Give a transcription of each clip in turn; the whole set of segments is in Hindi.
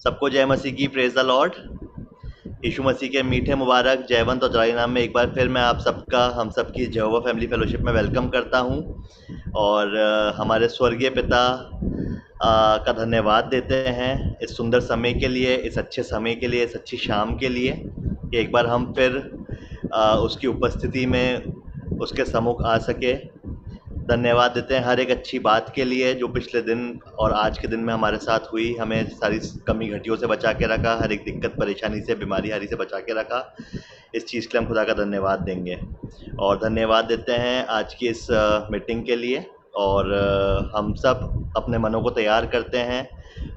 सबको जय मसीह की, प्रेज द लॉर्ड। यीशु मसीह के मीठे मुबारक जयवंत और जलाली नाम में एक बार फिर मैं आप सबका हम सबकी यहोवा फैमिली फेलोशिप में वेलकम करता हूं और हमारे स्वर्गीय पिता का धन्यवाद देते हैं इस सुंदर समय के लिए, इस अच्छे समय के लिए, इस अच्छी शाम के लिए कि एक बार हम फिर उसकी उपस्थिति में उसके सम्मुख आ सके। धन्यवाद देते हैं हर एक अच्छी बात के लिए जो पिछले दिन और आज के दिन में हमारे साथ हुई। हमें सारी कमी घटियों से बचा के रखा, हर एक दिक्कत परेशानी से, बीमारी हारी से बचा के रखा। इस चीज़ के लिए हम खुदा का धन्यवाद देंगे और धन्यवाद देते हैं आज की इस मीटिंग के लिए। और हम सब अपने मनों को तैयार करते हैं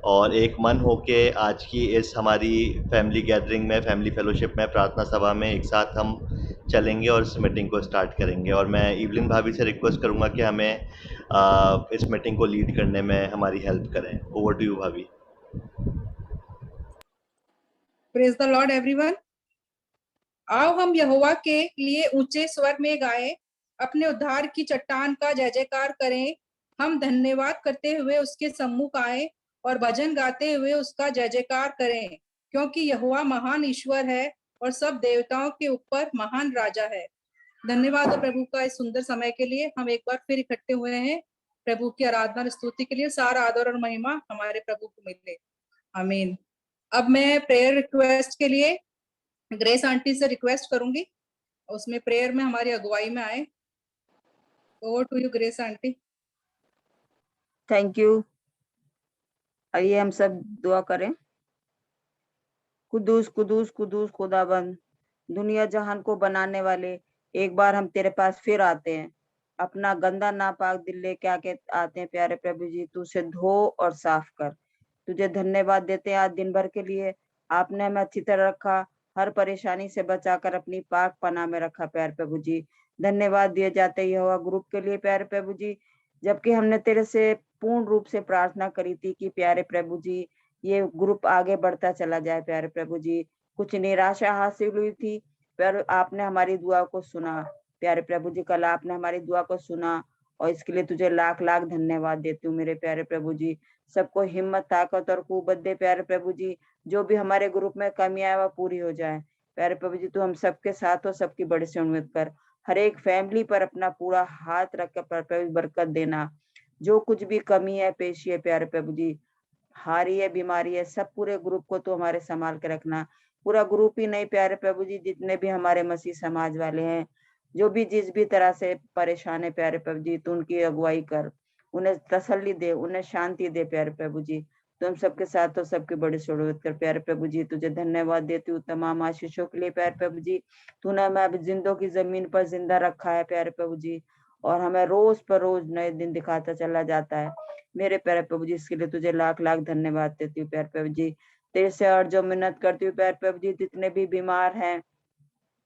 और एक मन होके आज की इस हमारी फैमिली गैदरिंग में, फैमिली फेलोशिप में, प्रार्थना सभा में एक साथ हम चलेंगे और इस मीटिंग को स्टार्ट करेंगे। और मैं इवलिन भाभी से रिक्वेस्ट करूंगा कि हमें इस मीटिंग को लीड करने में हमारी हेल्प करें। ओवर टू यू भाभी। Praise the Lord everyone. आओ हम यहोवा के लिए ऊंचे स्वर में गाएं, अपने उद्धार की चट्टान का जय जयकार करें। हम धन्यवाद करते हुए उसके सम्मुख आए और भजन गाते हुए उसका जय जयकार करें, क्योंकि यहोवा महान ईश्वर है और सब देवताओं के ऊपर महान राजा है। धन्यवाद हो प्रभु का इस सुंदर समय के लिए। हम एक बार फिर इकट्ठे हुए हैं प्रभु की आराधना और स्तुति के लिए। सारा आदर और महिमा हमारे प्रभु को मिले, आमीन। अब मैं प्रेयर रिक्वेस्ट के लिए ग्रेस आंटी से रिक्वेस्ट करूंगी, उसमें प्रेयर में हमारी अगुवाई में आए। Over to you Grace aunty. Thank you. आइए हम सब दुआ करें। कुदूस कुदूस कुदूस खुदाबंद, दुनिया जहान को बनाने वाले, एक बार हम तेरे पास फिर आते हैं। अपना गंदा नापाक दिल लेके आके आते हैं प्यारे प्रभु जी, तू उसे धो और साफ कर। तुझे धन्यवाद देते हैं आज दिन भर के लिए। आपने हमें अच्छी तरह रखा, हर परेशानी से बचाकर अपनी पाक पनाह में रखा प्यारे प्रभु जी। धन्यवाद दिए जाते हैं यहोवा ग्रुप के लिए प्यारे प्रभु जी, जबकि हमने तेरे से पूर्ण रूप से प्रार्थना करी थी कि प्यारे प्रभु जी ये ग्रुप आगे बढ़ता चला जाए प्यारे प्रभु जी। कुछ निराशा हासिल हुई थी, पर आपने हमारी दुआ को सुना प्यारे प्रभु जी। कल आपने हमारी दुआ को सुना और इसके लिए तुझे लाख लाख धन्यवाद देती हूँ मेरे प्यारे प्रभु जी। सबको हिम्मत, ताकत और कुव्वत दे प्यारे प्रभु जी। जो भी हमारे ग्रुप में कमियां है वह पूरी हो जाए प्यारे प्रभु जी। तू हम सबके साथ हो, सबकी बड़ी से उम्मीद कर। हर एक फैमिली पर अपना पूरा हाथ रख कर बरकत देना। जो कुछ भी कमी है, पेशी है प्यारे प्रभु जी, हारी है, बीमारी है, सब पूरे ग्रुप को तो हमारे संभाल के रखना। पूरा ग्रुप ही नहीं प्यारे प्रभु जी, जितने भी हमारे मसीह समाज वाले हैं, जो भी जिस भी तरह से परेशान है प्यारे प्रभु जी, तू उनकी अगुवाई कर, उन्हें तसल्ली दे, उन्हें शांति दे प्यारे प्रभु जी। तुम सबके साथ हो, सबकी बड़ी जरूरत कर प्यारे प्रभु जी। तुझे धन्यवाद देती हूँ तमाम आशीषों के लिए प्यारे प्रभु जी। तूने हमें अब जिंदों की जमीन पर जिंदा रखा है प्यारे प्रभु जी, और हमें रोज पर रोज नए दिन दिखाता चला जाता है मेरे प्यारे प्रभु जी। इसके लिए तुझे लाख लाख धन्यवाद देती हूँ प्यारे प्रभु जी। तेरे से और जो मिन्नत करती हूँ प्यारे प्रभु जी, जितने भी बीमार हैं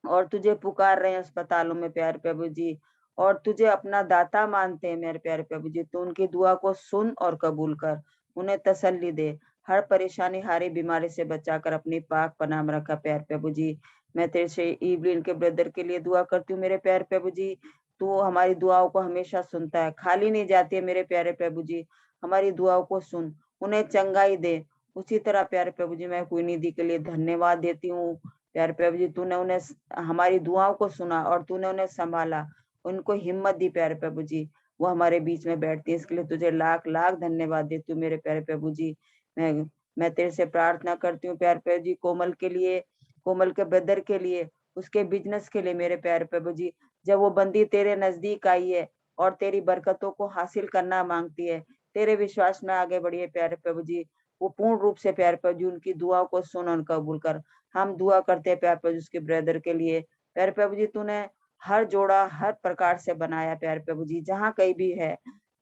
और तुझे पुकार रहे हैं अस्पतालों में प्यारे प्रभु जी, और तुझे अपना दाता मानते हैं मेरे प्यारे प्रभु जी, तो उनकी दुआ को सुन और कबूल कर, उन्हें तसल्ली दे, हर परेशानी हारी बीमारी से बचाकर अपनी पाक पनाह में रखा प्यारे प्रभु जी। मैं तेरे से इवलिन के ब्रदर के लिए दुआ करती हूँ मेरे प्यारे प्रभु जी। तू हमारी दुआओं को हमेशा सुनता है, खाली नहीं जाती है मेरे प्यारे प्रभु जी। हमारी दुआओं को सुन, उन्हें चंगाई दे। उसी तरह प्यारे प्रभु जी मैं कोई निधि के लिए धन्यवाद देती हूँ प्यारे प्रभु जी। तूने उन्हें हमारी दुआओं को सुना और तूने उन्हें संभाला, उनको हिम्मत दी प्यारे प्रभु जी, वो हमारे बीच में बैठती है। इसके लिए तुझे लाख लाख धन्यवाद देती हूँ मेरे प्यारे प्रभु जी। मैं तेरे से प्रार्थना करती हूँ प्यारे प्रभु जी, कोमल के लिए, कोमल के ब्रदर के लिए, उसके बिजनेस के लिए मेरे प्यारे प्रभु जी। जब वो बंदी तेरे नजदीक आई है और तेरी बरकतों को हासिल करना मांगती है, तेरे विश्वास में आगे बढ़ी है प्यारे प्रभु जी, वो पूर्ण रूप से प्यारे प्रभु जी उनकी दुआओं को सुन और कबूल कर। हम दुआ करते हैं प्यारे प्रभु जी उसके ब्रदर के लिए। प्यारे प्रभु जी तूने हर जोड़ा हर प्रकार से बनाया प्यारे प्रभु जी, जहाँ कहीं भी है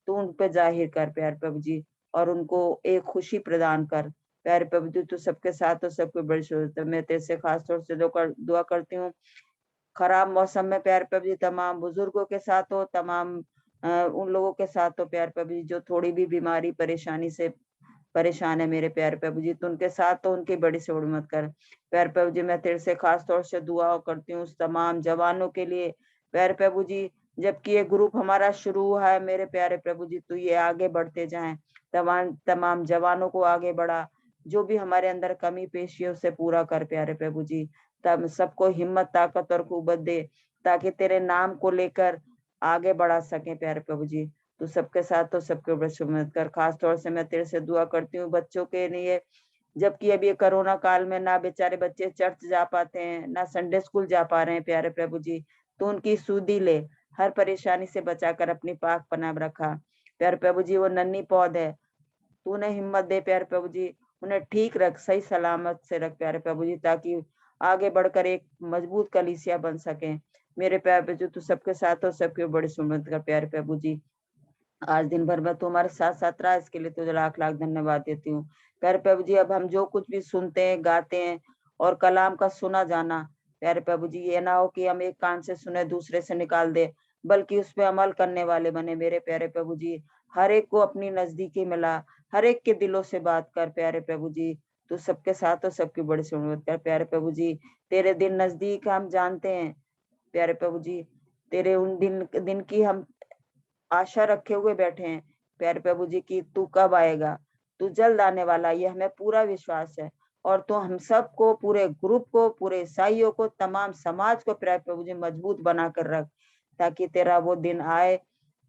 तू उन पे जाहिर कर प्यारे प्रभु जी, और उनको एक खुशी प्रदान कर प्यारे प्रभु जी। तू सबके साथ हो, सबको बड़ी जरूरत है। मैं तेरे से खास तौर से दुआ करती हूँ खराब मौसम में प्यारे प्रभु जी, तमाम बुजुर्गों के साथ हो, तमाम उन लोगों के साथ हो प्यारे प्रभु जी जो थोड़ी भी बीमारी परेशानी से परेशान है मेरे प्यारे प्रभु जी। तो उनके साथ तो उनकी बड़ी से बड़ी मत कर प्यारे प्रभु जी। मैं तेरे से खास तौर से दुआ करती हूँ उस तमाम जवानों के लिए प्यारे प्रभु जी, जबकि ये ग्रुप हमारा शुरू हुआ है मेरे प्यारे प्रभु जी, तो ये आगे बढ़ते जाएं, तमाम जवानों को आगे बढ़ा जो भी हमारे अंदर कमी पेशी है उसे पूरा कर प्यारे प्रभु जी। तब सबको हिम्मत, ताकत और कुव्वत दे, ताकि तेरे नाम को लेकर आगे बढ़ा सके प्यारे प्रभु जी। तू सबके साथ तो सबके ऊपर सुमत कर। खास तौर से मैं तेरे से दुआ करती हूँ बच्चों के लिए, जबकि अभी ये कोरोना काल में ना बेचारे बच्चे चर्च जा पाते हैं, ना संडे स्कूल जा पा रहे हैं प्यारे प्रभु जी। तो उनकी सुधि ले, हर परेशानी से बचाकर अपनी पाक पनाह रखा प्यारे प्रभु जी। वो नन्ही पौध है, तू उन्हें हिम्मत दे प्यारे प्रभु जी, उन्हें ठीक रख, सही सलामत से रख प्यारे प्रभु जी, ताकि आगे बढ़कर एक मजबूत कलीसिया बन सके मेरे प्यारे प्रभु जी। तू सबके साथ और सबके बड़ी सुमत कर प्यारे प्रभु जी। आज दिन भर में तू हमारे साथ साथ रहा, इसके लिए तुझे लाख लाख धन्यवाद देती हूँ प्यारे प्रभु जी। अब हम जो कुछ भी सुनते हैं, गाते हैं और कलाम का सुना जाना प्यारे प्रभु जी, ये ना हो कि हम एक कान से सुने दूसरे से निकाल दे, बल्कि उस पर अमल करने वाले बने मेरे प्यारे प्रभु जी। हर एक को अपनी नजदीकी मिला, हर एक के दिलों से बात कर प्यारे प्रभु जी। तू सबके साथ और सबकी बड़ी सुनवत कर प्यारे प्रभु जी। तेरे दिन नजदीक हम जानते हैं प्यारे प्रभु जी, तेरे उन दिन की हम आशा रखे हुए बैठे हैं प्यारे प्रभु जी की तू कब आएगा। तू जल्द आने वाला, ये हमें पूरा विश्वास है। और तू हम सबको, पूरे ग्रुप को, पूरे ईसाइयों को, तमाम समाज को प्यारे प्रभु जी मजबूत बना कर रख, ताकि तेरा वो दिन आए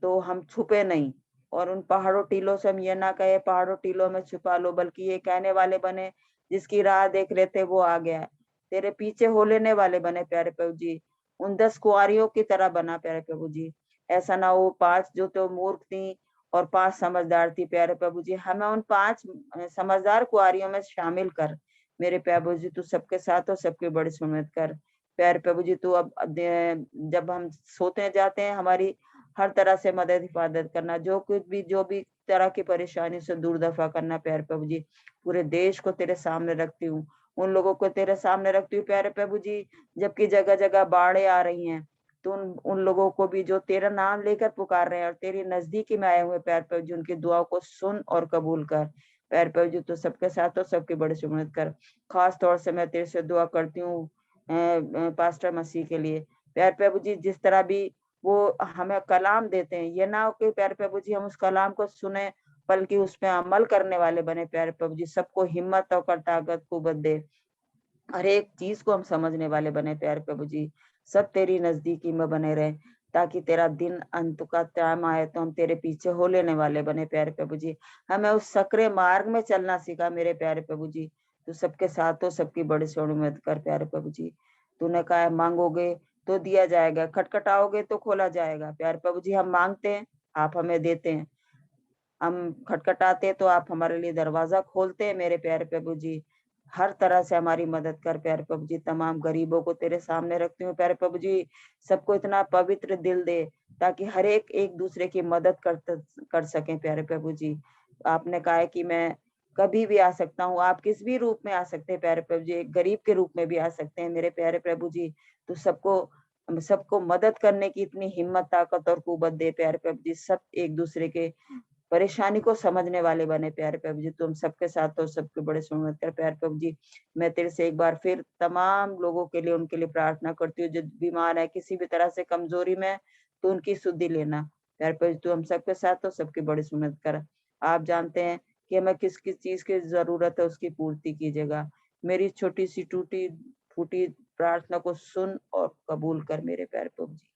तो हम छुपे नहीं। और उन पहाड़ों टीलों से हम ये ना कहे पहाड़ों टीलों में छुपा लो, बल्कि ये कहने वाले बने जिसकी राह देख लेते वो आ गया, तेरे पीछे हो लेने वाले बने प्यारे प्रभु जी। उन 10 कुंवारियों की तरह बना प्यारे प्रभु जी। ऐसा ना हो 5 जो तो मूर्ख थी और 5 समझदार थी प्यारे प्रभु जी, हमें उन 5 समझदार कुआरियों में शामिल कर मेरे प्रभु जी। तू सबके साथ और सबकी बड़ी सुमत कर प्यारे प्रभु जी। तू अब जब हम सोते जाते हैं हमारी हर तरह से मदद हिफाजत करना, जो भी तरह की परेशानी से दूर दफा करना प्यारे प्रभु जी। पूरे देश को तेरे सामने रखती हूँ, उन लोगों को तेरे सामने रखती हूँ प्यारे प्रभु जी, जबकि जगह जगह बाढ़ें आ रही हैं। तो उन लोगों को भी जो तेरा नाम लेकर पुकार रहे हैं और तेरी नजदीकी में आए हुए प्यारे प्रभु जी, उनकी दुआओं को सुन और कबूल कर प्यारे प्रभु जी। तो सबके साथ और सबकी बड़ी सुमत कर। खास तौर से मैं तेरे से दुआ करती हूँ पास्टर मसीह के लिए प्यारे प्रभु जी। जिस तरह भी वो हमें कलाम देते हैं, ये ना हो कि प्यारे प्रभु जी हम उस कलाम को सुने, बल्कि उसमें अमल करने वाले बने प्यारे प्रभु जी। सबको हिम्मत और ताकत कुव्वत दे, हर एक चीज को हम समझने वाले बने प्यारे प्रभु जी। सब तेरी नजदीकी में बने रहे, ताकि तेरा दिन अंत का टाइम आए तो हम तेरे पीछे हो लेने वाले बने प्यारे प्रभु जी। हमें उस सकरे मार्ग में चलना सीखा मेरे प्यारे प्रभु जी। तू सबके साथ हो, सबकी बड़ी मदद कर प्यारे प्रभु जी। तूने कहा मांगोगे तो दिया जाएगा, खटखटाओगे तो खोला जाएगा प्यारे प्रभु जी। हम मांगते हैं, आप हमें देते हैं, हम खटखटाते तो आप हमारे लिए दरवाजा खोलते हैं मेरे प्यारे प्रभु जी। हर तरह से हमारी मदद कर प्यारे प्रभु जी। तमाम गरीबों को तेरे सामने रखती हूँ प्यारे प्रभु जी। सबको इतना पवित्र दिल दे, ताकि हर एक दूसरे की मदद कर सकें प्यारे प्रभु जी। आपने कहा है कि मैं कभी भी आ सकता हूँ, आप किस भी रूप में आ सकते हैं प्यारे प्रभु जी, एक गरीब के रूप में भी आ सकते हैं मेरे प्यारे प्रभु जी। तो सबको मदद करने की इतनी हिम्मत, ताकत और कुव्वत दे प्यारे प्रभु जी। सब एक दूसरे के परेशानी को समझने वाले बने प्यारे प्रभु जी। तुम सबके साथ हो, सबके बड़े सुमत कर प्यारे प्रभु जी। मैं तेरे से एक बार फिर तमाम लोगों के लिए, उनके लिए प्रार्थना करती हूँ जो बीमार है, किसी भी तरह से कमजोरी में, तो उनकी शुद्धि लेना प्यारे प्रभु जी। तू हम सबके साथ हो, सबकी बड़ी सुमत कर। आप जानते हैं कि हमें किस किस चीज की जरूरत है, उसकी पूर्ति कीजिएगा। मेरी छोटी सी टूटी फूटी प्रार्थना को सुन और कबूल कर मेरे प्यारे प्रभु जी।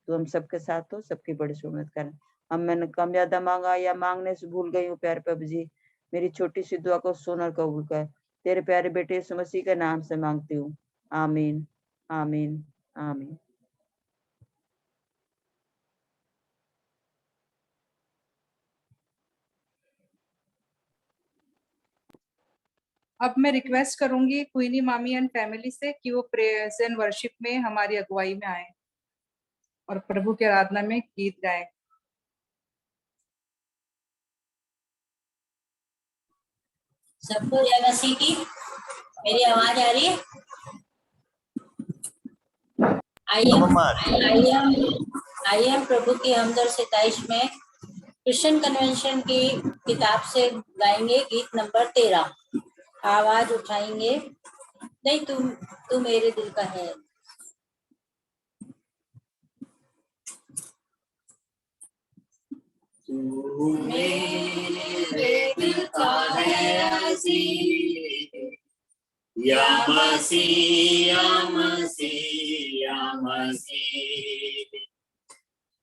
तू हम सबके साथ हो, सबकी बड़ी सुमत कर। अब मैंने कम ज्यादा मांगा या मांगने से भूल गई हूँ प्यारे प्रभु जी, मेरी छोटी सी दुआ को सुन और कबूल कर। तेरे प्यारे बेटे यीशु मसीह के नाम से मांगती हूँ, आमीन आमीन आमीन। अब मैं रिक्वेस्ट करूंगी क्वीनी मामी एंड फैमिली से कि वो प्रेयर्स एंड वर्शिप में हमारी अगुवाई में आए और प्रभु की आराधना में गीत गाएं। सबको जय मसीह की। मेरी आवाज आ रही है? आइए हम प्रभु की हमदर्द सिताइश में क्रिश्चियन कन्वेंशन की किताब से गाएंगे गीत नंबर 13। आवाज उठाएंगे, नहीं तू मेरे दिल का है। तू मेरे दिल का है अजीज, या मसीह या मसीह या मसीह,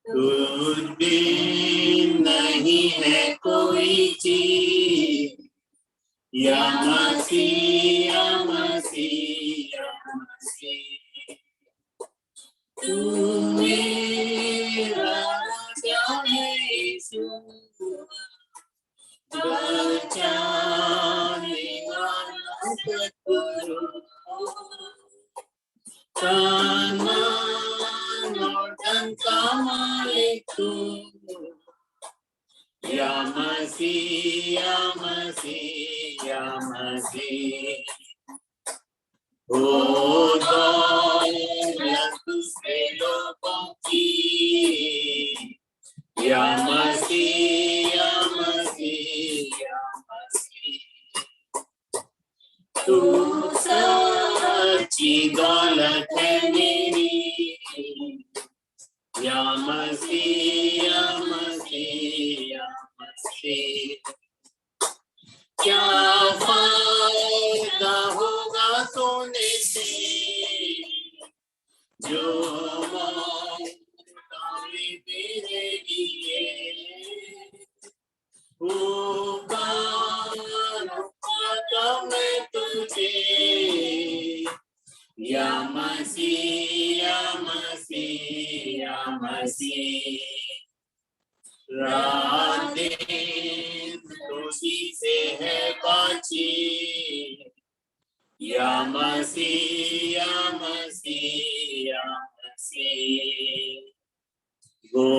तुझ बिन नहीं है कोई चीज, या मसीह या मसीह या मसीह, तू मेरा राजा है यीशु, बचाने वाला सद्गुरु, तन मन और धन का मालिक तू, या मसीह या मसीह या मसीह, ओ दौलत दूसरे लोगों की, या मसीह या मसीह या मसीह, तू सच्ची दौलत है मेरी, या मसीह या मसीह या मसीह, क्या फायदा होगा सोने से जो मौकावे तेरे लिए, पुकारूंगा मैं तुझे, या मसीह या मसीह या मसीह, रात दिन तुझी से है बाची, या मसीह या मसीह या मसीह, वो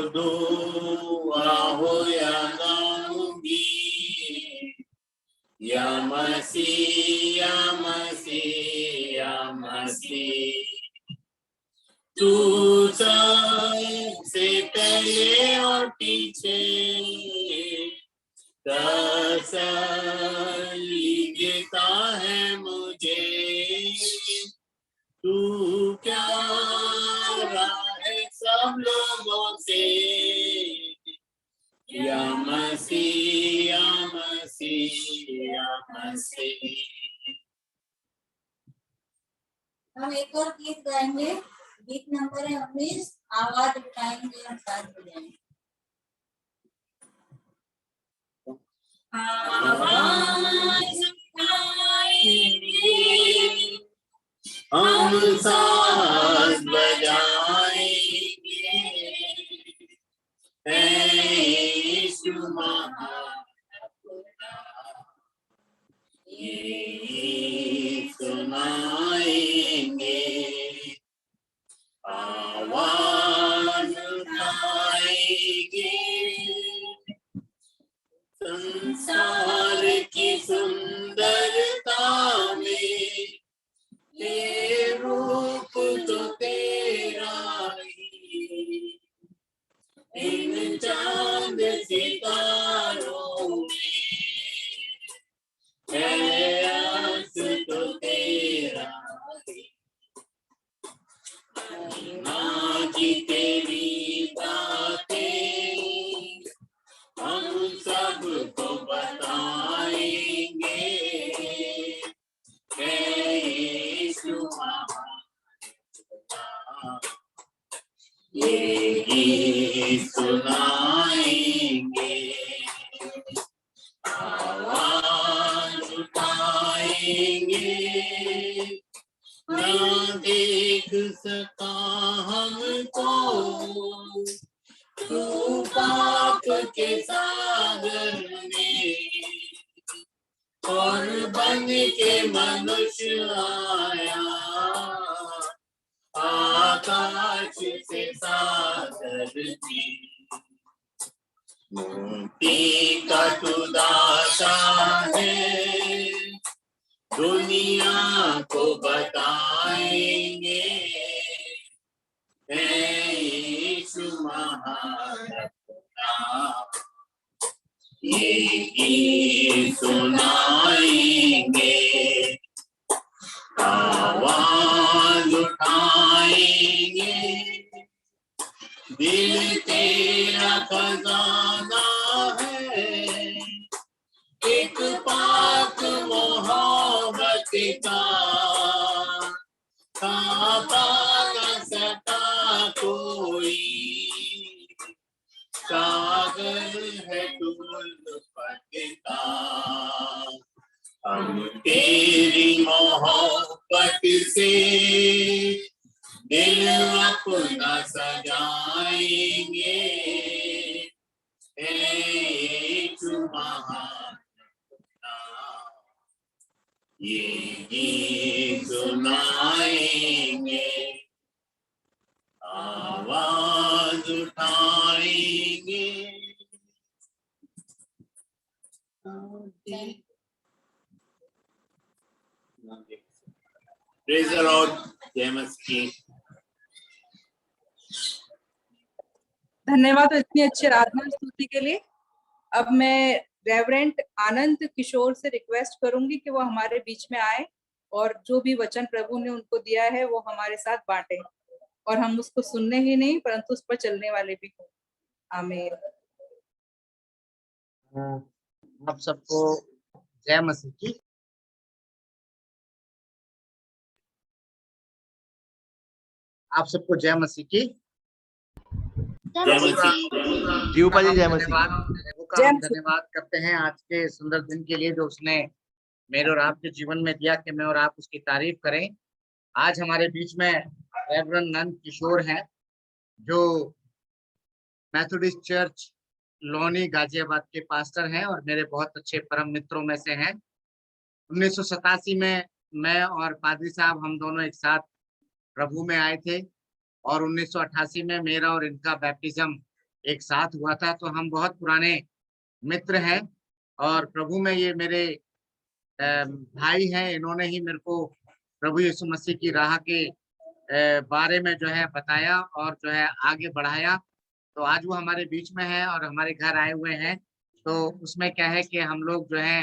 दुआ हो या ना होगी, या मसीह या मसीह या मसीह, तू सबसे पहले और पीछे तसल्ली देता है मुझे, तू प्यारा है सब लोगों से, या मसीह या मसीह या मसीह। हम एक और गीत गाएंगे, गीत नंबर है 19, आवाज उठाएंगे हम साथ बजाएंगे। आवाज उठाएंगे हम साथ बजाएंगे, यीशु महापुरा ये सुनाएंगे, आवाज उठाएंगे, संसार की सुंदरता में ये रूप तो तेरा ही, इन चांद सितारों में है अक्स तो तेरा ही, माँ की तेरी बातें हम सबको बताएंगे, यीशु महापुरा ये गीत सुनाएंगे, आवाज उठाएंगे, ना देख सका हमको तू पाप के सागर में, और बन के मनुष्य आया आकाश से सागर में, मुक्ति का तू दाता है, दुनिया को बताएंगे, यीशु महापुरा ये गीत सुनाएंगे, आवाज उठाएंगे, दिल तेरा खजाना है, एक पाक मोहब्बत का पा न सका कोई, सागर है उल्फत का। हम तेरी मोहब्बत से दिल अपना सजाएंगे, एक महान ये गीत सुनाएंगे, आवाज उठाएंगे। प्रेज़ द लॉर्ड, जय मसीह। धन्यवाद इतनी अच्छी आराधना स्तुति के लिए। अब मैं रेवरेंट आनंद किशोर से रिक्वेस्ट करूंगी कि वो हमारे बीच में आए और जो भी वचन प्रभु ने उनको दिया है वो हमारे साथ बांटे, और हम उसको सुनने ही नहीं परंतु उस पर चलने वाले भी हों। आमीन। आप सबको जय मसीह की। आप सबको जय मसीह की। जय मसीह। जीवपा जी जय मसीह। हम धन्यवाद करते हैं आज के सुंदर दिन के लिए जो उसने मेरे और आपके जीवन में दिया कि मैं और आप उसकी तारीफ करें। आज हमारे बीच में रेवरेंड नंद किशोर हैं जो मेथोडिस्ट चर्च लोनी गाजियाबाद के पास्टर हैं और मेरे बहुत अच्छे परम मित्रों में से हैं। 1987 में मैं और पादरी साहब हम दोनों एक साथ प्रभु में आए थे और 1988 में मेरा और इनका बैप्टिज्म एक साथ हुआ था। तो हम बहुत पुराने मित्र हैं और प्रभु में ये मेरे भाई हैं। इन्होंने ही मेरे को प्रभु यीशु मसीह की राह के बारे में जो है बताया और जो है आगे बढ़ाया। तो आज वो हमारे बीच में है और हमारे घर आए हुए हैं। तो उसमें क्या है कि हम लोग जो है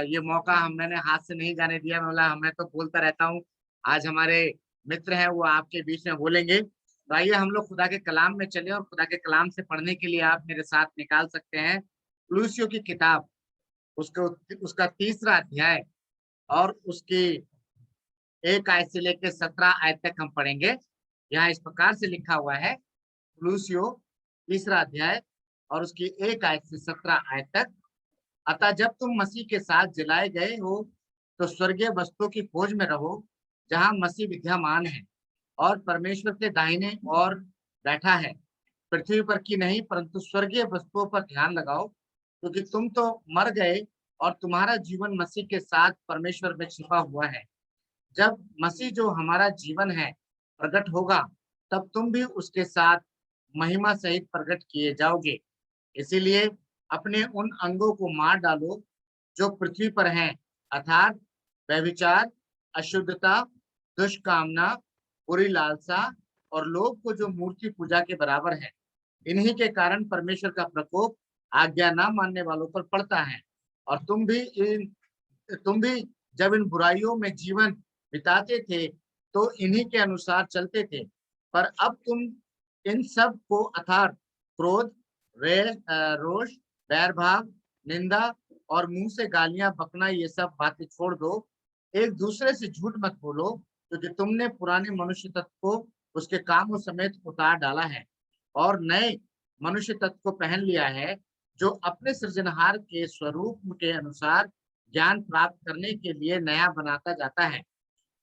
ये मौका मैंने हाथ से नहीं जाने दिया। मैं तो बोलता रहता हूँ। आज हमारे मित्र हैं वो आपके बीच में बोलेंगे। तो आइए हम लोग खुदा के कलाम में चले और खुदा के कलाम से पढ़ने के लिए आप मेरे साथ निकाल सकते हैं कुलुस्सियों की किताब, उसका 3रा अध्याय और उसकी 1 आयत से लेकर 17 आयत तक हम पढ़ेंगे। यहाँ इस प्रकार से लिखा हुआ है, कुलुस्सियों 3रा अध्याय और उसकी 1 आयत से 17 आयत तक। अतः जब तुम मसीह के साथ जलाए गए हो तो स्वर्गीय वस्तुओं की खोज में रहो जहां मसीह विद्यमान है और परमेश्वर के दाहिने ओर बैठा है। पृथ्वी पर की नहीं परंतु स्वर्गीय वस्तुओं पर ध्यान लगाओ, क्योंकि तुम तो मर गए और तुम्हारा जीवन मसीह के साथ परमेश्वर में छिपा हुआ है। जब मसीह जो हमारा जीवन है प्रकट होगा तब तुम भी उसके साथ महिमा सहित प्रकट किए जाओगे। इसीलिए अपने उन अंगों को मार डालो जो पृथ्वी पर हैं, अर्थात व्यभिचार, अशुद्धता, दुष्कामना, बुरी लालसा और लोभ को जो मूर्ति पूजा के बराबर है। इन्हीं के कारण परमेश्वर का प्रकोप आज्ञा ना मानने वालों पर पड़ता है। और तुम भी जब इन बुराइयों में जीवन बिताते थे तो इन्हीं के अनुसार चलते थे। पर अब तुम इन सब को अर्थात क्रोध, रोष, बैर भाव, निंदा और मुंह से गालियां बकना ये सब बातें छोड़ दो। एक दूसरे से झूठ मत बोलो, क्योंकि तुमने पुराने मनुष्य तत्व को उसके कामों समेत उतार डाला है और नए मनुष्य तत्व को पहन लिया है, जो अपने सृजनहार के स्वरूप के अनुसार ज्ञान प्राप्त करने के लिए नया बनाता जाता है।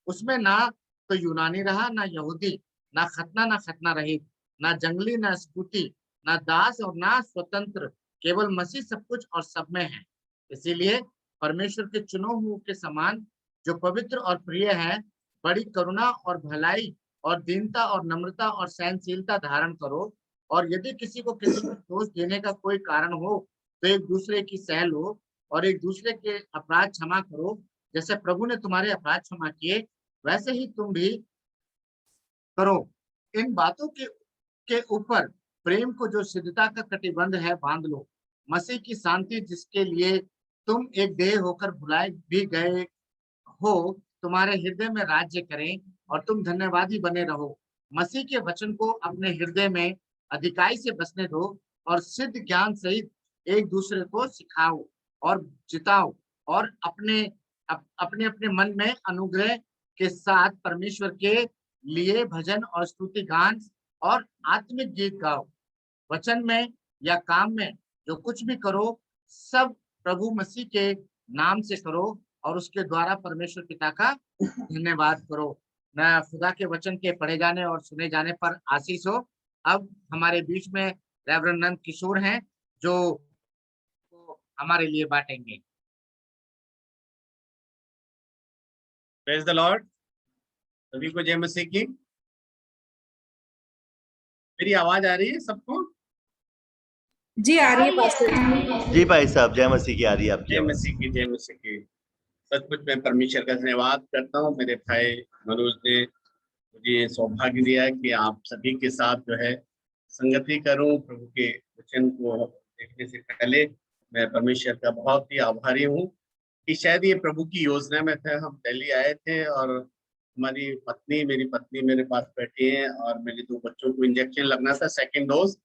उसमें ना तो यूनानी रहा, ना यहूदी, ना खतना रहित, ना जंगली, ना स्कूती, ना दास और ना स्वतंत्र, केवल मसीह सब कुछ और सब में है। इसीलिए परमेश्वर के चुने हुए के समान जो पवित्र और प्रिय है, बड़ी करुणा और भलाई और दीनता और नम्रता और सहनशीलता धारण करो। और यदि किसी को दोष देने का कोई कारण हो तो एक दूसरे की सह लो और एक दूसरे के अपराध क्षमा करो। जैसे प्रभु ने तुम्हारे अपराध क्षमा किए वैसे ही तुम भी करो। इन बातों के ऊपर प्रेम को जो सिद्धता का कटिबंध है बांध लो। मसीह की शांति जिसके लिए तुम एक देह होकर बुलाए भी गए हो तुम्हारे हृदय में राज्य करें और तुम धन्यवादी बने रहो। मसीह के वचन को अपने हृदय में अधिकाई से बसने दो और सिद्ध ज्ञान सहित एक दूसरे को सिखाओ और जिताओ और अपने अपने अपने मन में अनुग्रह के साथ परमेश्वर के लिए भजन और स्तुति गान और आत्मिक गीत गाओ। वचन में या काम में जो कुछ भी करो, सब प्रभु मसीह के नाम से करो और उसके द्वारा परमेश्वर पिता का धन्यवाद करो। मैं खुदा के वचन के पढ़े जाने और सुने जाने पर आशीष हो। अब हमारे बीच में रेवरेंड नंद किशोर हैं जो हमारे लिए बांटेंगे। Praise the Lord. सभी को जय मसीह की। मेरी आवाज आ रही है सबको? जी आ रही है पास्टर। जी भाई साहब, जय मसीह की आ रही है आपकी जय आवाज। मसीह की, जय मसीह की। सचमुच मैं परमेश्वर का धन्यवाद करता हूँ। मेरे भाई मनोज ने मुझे सौभाग्य दिया है कि आप सभी के साथ जो है संगति करूं। प्रभु के वचन को देखने से पहले मैं परमेश्वर का बहुत ही आभारी हूँ कि शायद ये प्रभु की योजना में थे। हम दिल्ली आए थे और मेरी पत्नी मेरे पास बैठी है और मेरे 2 बच्चों को इंजेक्शन लगना था, सेकेंड डोज।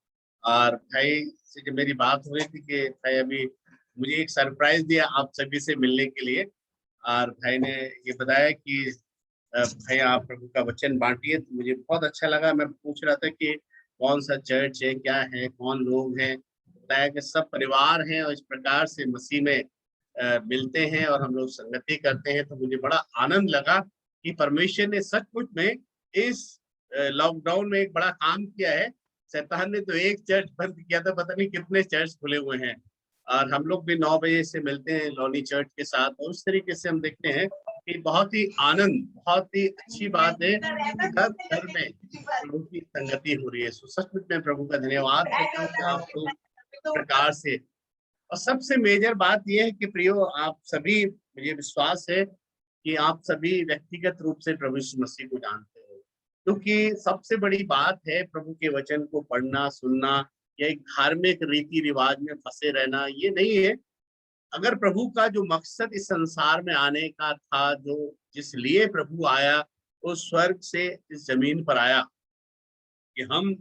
और भाई से जब मेरी बात हो रही थी कि भाई अभी मुझे एक सरप्राइज दिया आप सभी से मिलने के लिए, और भाई ने ये बताया कि भाई आप प्रभु का वचन बांटिए। तो मुझे बहुत अच्छा लगा। मैं पूछ रहा था कि कौन सा चर्च है, क्या है, कौन लोग हैं। बताया कि सब परिवार हैं और इस प्रकार से मसीह में मिलते हैं और हम लोग संगति करते हैं। तो मुझे बड़ा आनंद लगा कि परमेश्वर ने सचमुच में इस लॉकडाउन में एक बड़ा काम किया है। शैतान ने तो एक चर्च बंद किया था, पता नहीं कितने चर्च खुले हुए हैं। और हम लोग भी 9 बजे से मिलते हैं लॉनी चर्च के साथ। और उस तरीके से हम देखते हैं कि बहुत ही आनंद, बहुत ही अच्छी बात है कि घर घर में प्रभु की संगति हो रही है। सो सचमुच में प्रभु का धन्यवाद करता हूँ कि आप लोग प्रकार से। और सबसे मेजर बात यह है कि प्रियो, आप सभी, मुझे विश्वास है कि आप सभी व्यक्तिगत रूप से प्रभु यीशु मसीह को जानते हो, क्योंकि सबसे बड़ी बात है प्रभु के वचन को पढ़ना, सुनना या एक धार्मिक रीति रिवाज में फंसे रहना, ये नहीं है। अगर प्रभु का जो मकसद इस संसार में आने का था, जो जिस लिए प्रभु आया, वो स्वर्ग से इस जमीन पर आया कि हम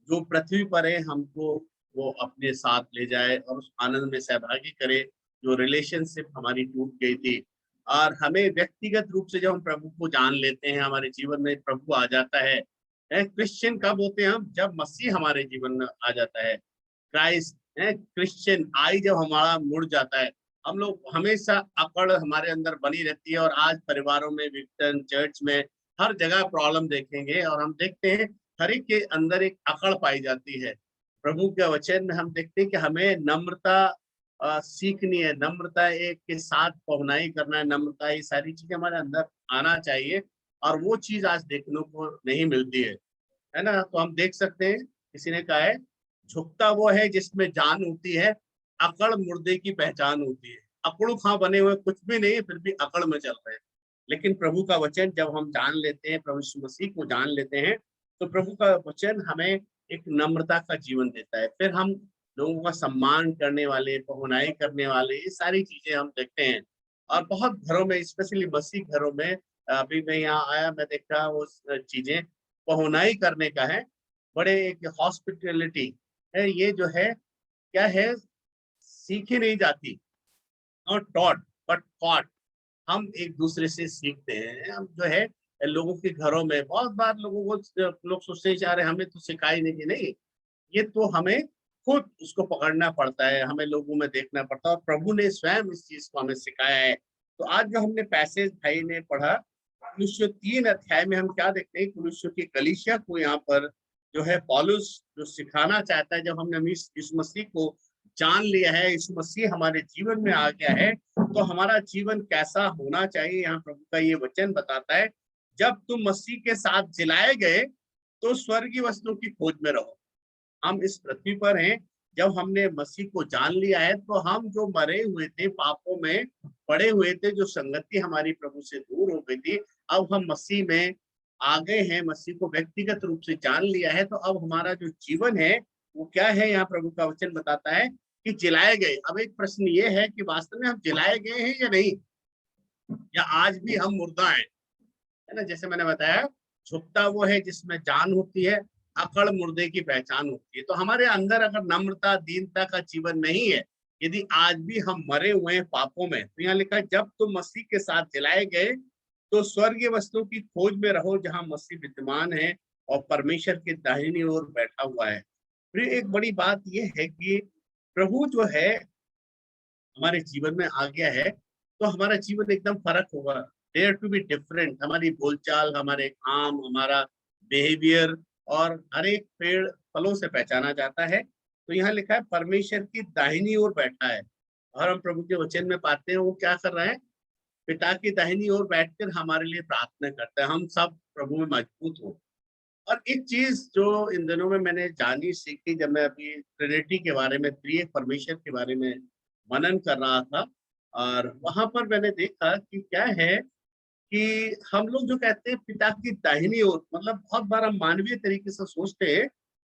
जो पृथ्वी पर है हमको वो अपने साथ ले जाए और उस आनंद में सहभागी करे जो रिलेशनशिप हमारी टूट गई थी। और हमें व्यक्तिगत रूप से जब हम प्रभु को जान लेते हैं, हमारे जीवन में प्रभु आ जाता है। क्रिश्चियन कब होते हैं हम? जब मसीह हमारे जीवन में आ जाता है। क्राइस्ट है क्रिश्चियन आई जब हमारा मुड़ जाता है। हम लोग हमेशा अकड़ हमारे अंदर बनी रहती है। और आज परिवारों में, विक्टन चर्च में, हर जगह प्रॉब्लम देखेंगे और हम देखते हैं हर एक के अंदर एक अकड़ पाई जाती है। प्रभु के वचन में हम देखते हैं कि हमें नम्रता सीखनी है, नम्रता एक के साथ पहुनाई करना है, नम्रता, ये सारी चीजें हमारे अंदर आना चाहिए। और वो चीज आज देखने को नहीं मिलती है ना। तो हम देख सकते हैं, किसी ने कहा है, झुकता वो है जिसमें जान होती है, अकड़ मुर्दे की पहचान होती है। अकड़ू खां बने हुए कुछ भी नहीं, फिर भी अकड़ में चल रहे हैं। लेकिन प्रभु का वचन जब हम जान लेते हैं, प्रभु यीशु मसीह को जान लेते हैं, तो प्रभु का वचन हमें एक नम्रता का जीवन देता है। फिर हम लोगों का सम्मान करने वाले, पहुनाई करने वाले, ये सारी चीजें हम देखते हैं। और बहुत घरों में, स्पेशली मसीह घरों में, अभी मैं यहाँ आया, मैं देख रहा वो चीजें पहुनाई करने का है। बड़े एक हॉस्पिटलिटी है, ये जो है क्या है, सीखी नहीं जाती, नॉट टॉट बट थॉट। हम एक दूसरे से सीखते हैं। हम जो है लोगों के घरों में बहुत बार लोगों को, लोग सोचते जा रहे हमें तो सिखाई नहीं, ये तो हमें खुद उसको पकड़ना पड़ता है, हमें लोगों में देखना पड़ता है। और प्रभु ने स्वयं इस चीज को हमें सिखाया है। तो आज जो हमने पैसेज भाई ने पढ़ा, कुलुस्सियों 3 अध्याय में हम क्या देखते हैं, कुलुस्सियों की कलीसिया को यहाँ पर जो है पौलुस जो सिखाना चाहता है, जब हमने इस मसीह को जान लिया है, इस मसीह हमारे जीवन में आ गया है, तो हमारा जीवन कैसा होना चाहिए, यहाँ प्रभु का ये वचन बताता है। जब तुम मसीह के साथ जिलाए गए तो स्वर्गीय वस्तुओं की खोज में रहो। हम इस पृथ्वी पर हैं, जब हमने मसीह को जान लिया है, तो हम जो मरे हुए थे, पापों में पड़े हुए थे, जो संगति हमारी प्रभु से दूर हो गई थी, अब हम मसीह में आ गए हैं, मसीह को व्यक्तिगत रूप से जान लिया है। तो अब हमारा जो जीवन है वो क्या है, यहाँ प्रभु का वचन बताता है कि जिलाए गए। अब एक प्रश्न ये है कि वास्तव में हम जिलाए गए हैं या नहीं, या आज भी हम मुर्दा हैं, है ना। जैसे मैंने बताया, झुकता वो है जिसमें जान होती है, अकड़ मुर्दे की पहचान होती है। तो हमारे अंदर अगर नम्रता, दीनता का जीवन नहीं है, यदि आज भी हम मरे हुए हैं पापों में, तो यहाँ लिखा है जब तुम मसीह के साथ जलाए गए तो स्वर्गीय वस्तुओं की खोज में रहो जहां मसीह विद्यमान है और परमेश्वर के दाहिनी ओर बैठा हुआ है। फिर एक बड़ी बात यह है कि प्रभु जो है हमारे जीवन में आ गया है तो हमारा जीवन एकदम फर्क होगा। There to be different. हमारी बोलचाल, हमारे काम, हमारा बिहेवियर और हर एक पेड़ फलों से पहचाना जाता है। तो यहाँ लिखा है परमेश्वर की दाहिनी ओर बैठा है, और हम प्रभु के वचन में पाते हैं वो क्या कर रहा है, पिता की दाहिनी ओर बैठकर हमारे लिए प्रार्थना करता है हम सब प्रभु में मजबूत हो। और एक चीज जो इन दिनों में मैंने जानी सीखी, जब मैं अभी ट्रिनिटी के बारे में, त्रिएक परमेश्वर के बारे में मनन कर रहा था, और वहां पर मैंने देखा कि क्या है कि हम लोग जो कहते हैं पिता की दाहिनी ओर, मतलब बहुत बार हम मानवीय तरीके से सोचते हैं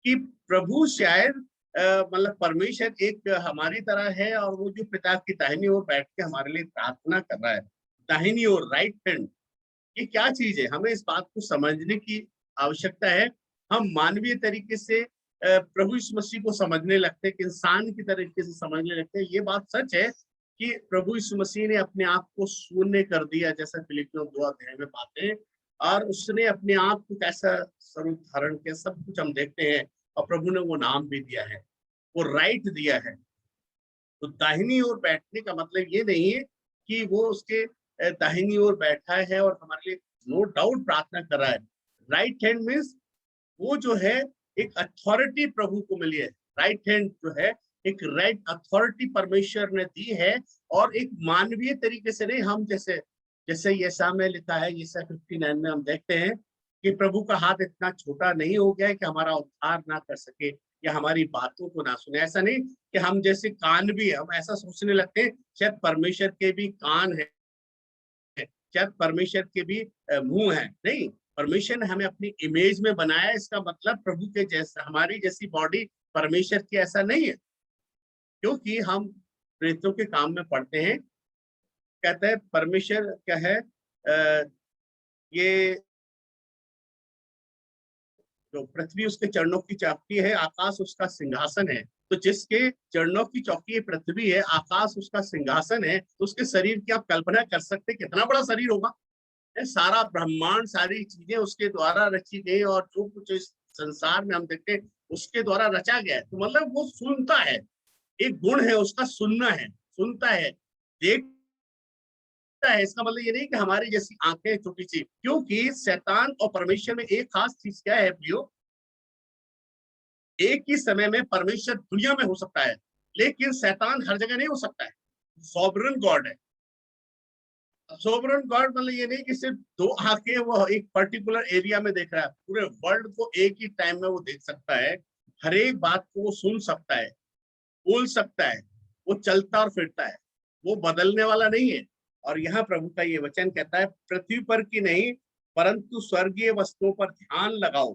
कि प्रभु शायद मतलब परमेश्वर एक हमारी तरह है और वो जो पिता की दाहिनी ओर बैठ के हमारे लिए प्रार्थना कर रहा है। दाहिनी ओर, राइट हैंड, ये क्या चीज है, हमें इस बात को समझने की आवश्यकता है। हम मानवीय तरीके से प्रभु यीशु मसीह को समझने लगते हैं, कि इंसान की तरीके से समझने लगते हैं। ये बात सच है कि प्रभु यीशु मसीह ने अपने आप को शून्य कर दिया, जैसा फिलिपियों 2 अध्याय में पाते हैं, और उसने अपने आप को कैसा स्वरूप धारण किया, सब कुछ हम देखते हैं। और प्रभु ने वो नाम भी दिया है, वो राइट दिया है। तो दाहिनी ओर बैठने का मतलब ये नहीं है कि वो उसके दाहिनी ओर बैठा है और हमारे लिए नो डाउट प्रार्थना कर रहा है। राइट हैंड मीन्स वो जो है एक अथॉरिटी प्रभु को मिली है। राइट हैंड जो है एक राइट अथॉरिटी परमेश्वर ने दी है, और एक मानवीय तरीके से नहीं। हम जैसे जैसे यशा में लिखा है, यशा 59 में हम देखते हैं कि प्रभु का हाथ इतना छोटा नहीं हो गया है कि हमारा उद्धार ना कर सके या हमारी बातों को ना सुने। ऐसा नहीं कि हम जैसे कान भी है, हम ऐसा सोचने लगते हैं शायद परमेश्वर के भी कान है, शायद परमेश्वर के भी मुंह है। नहीं, परमेश्वर ने हमें अपनी इमेज में बनाया। इसका मतलब प्रभु के जैसा, हमारी जैसी बॉडी परमेश्वर की ऐसा नहीं है। क्योंकि हम प्रेरितों के काम में पढ़ते हैं, कहते हैं परमेश्वर क्या है, ये जो पृथ्वी उसके चरणों की चौकी है, आकाश उसका सिंहासन है। तो जिसके चरणों की चौकी पृथ्वी है, आकाश उसका सिंहासन है, तो उसके शरीर की आप कल्पना कर सकते कितना बड़ा शरीर होगा। सारा ब्रह्मांड, सारी चीजें उसके द्वारा रची गई, और जो कुछ इस संसार में हम देखते हैं उसके द्वारा रचा गया है। तो मतलब वो सुनता है, एक गुण है उसका, सुनना है, सुनता है, देखता है। इसका मतलब ये नहीं कि हमारी जैसी आंखें छोटी सी, क्योंकि शैतान और परमेश्वर में एक खास चीज क्या है प्रियो, एक ही समय में परमेश्वर दुनिया में हो सकता है, लेकिन शैतान हर जगह नहीं हो सकता है। सॉवरन गॉड है। सोवरेन गॉड मतलब ये नहीं कि सिर्फ 2 आंखें वो एक पर्टिकुलर एरिया में देख रहा है, पूरे वर्ल्ड को एक ही टाइम में वो देख सकता है। हर एक बात को वो सुन सकता है, बोल सकता है, वो चलता और फिरता है, वो बदलने वाला नहीं है। और यहाँ प्रभु का ये वचन कहता है पृथ्वी पर की नहीं परंतु स्वर्गीय वस्तुओं पर ध्यान लगाओ।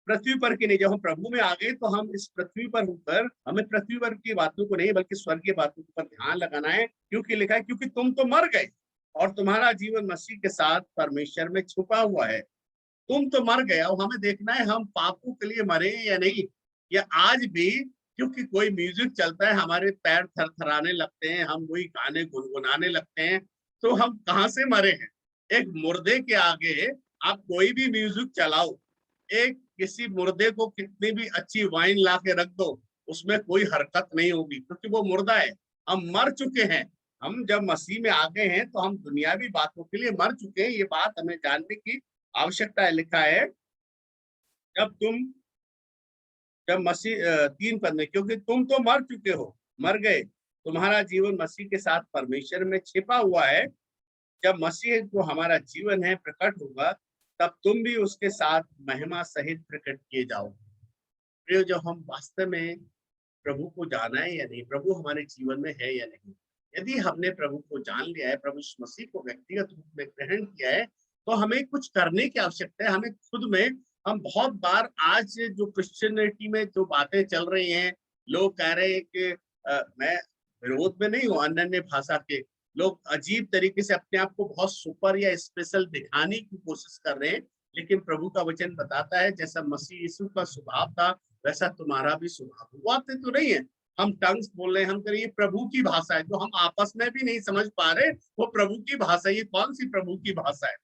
पृथ्वी पर की नहीं, जब हम प्रभु में आ गए तो हम इस पृथ्वी पर होकर हमें पृथ्वी पर की बातों को नहीं बल्कि स्वर्गीय बातों पर ध्यान लगाना है। क्योंकि लिखा है क्योंकि तुम तो मर गए और तुम्हारा जीवन मसीह के साथ परमेश्वर में छुपा हुआ है। तुम तो मर गए और हमें देखना है हम पापों के लिए मरे या नहीं, या आज भी क्योंकि कोई म्यूजिक चलता है हमारे पैर थरथराने लगते हैं, हम वही गाने गुनगुनाने लगते हैं, तो हम कहाँ से मरे हैं। एक मुर्दे के आगे आप कोई भी म्यूजिक चलाओ, एक किसी मुर्दे को कितनी भी अच्छी वाइन ला के रख दो, उसमें कोई हरकत नहीं होगी क्योंकि वो मुर्दा है। हम मर चुके हैं। हम जब मसीह में आ गए हैं तो हम दुनियावी बातों के लिए मर चुके हैं। ये बात हमें जानने की आवश्यकता है। लिखा है जब मसीह 3 पद में, क्योंकि तुम तो मर चुके हो, मर गए, तुम्हारा जीवन मसीह के साथ परमेश्वर में छिपा हुआ है। जब मसीह जो हमारा जीवन है प्रकट होगा तब तुम भी उसके साथ महिमा सहित प्रकट किए जाओगे। जो हम वास्तव में प्रभु को जाना है या नहीं, प्रभु हमारे जीवन में है या नहीं। यदि हमने प्रभु को जान लिया है, प्रभु मसीह को व्यक्तिगत रूप में ग्रहण किया है, तो हमें कुछ करने की आवश्यकता है। हमें खुद में, हम बहुत बार आज जो क्रिश्चियनिटी में जो बातें चल रही हैं, लोग कह रहे हैं कि मैं विरोध में नहीं हूँ अन्य भाषा के, लोग अजीब तरीके से अपने आप को बहुत सुपर या स्पेशल दिखाने की कोशिश कर रहे हैं। लेकिन प्रभु का वचन बताता है जैसा मसीह यीशु का स्वभाव था वैसा तुम्हारा भी स्वभाव। वो आते तो नहीं है, हम टंग्स बोल रहे हैं, हम कह रहे ये प्रभु की भाषा है, जो हम आपस में भी नहीं समझ पा रहे वो प्रभु की भाषा है। ये कौन सी प्रभु की भाषा है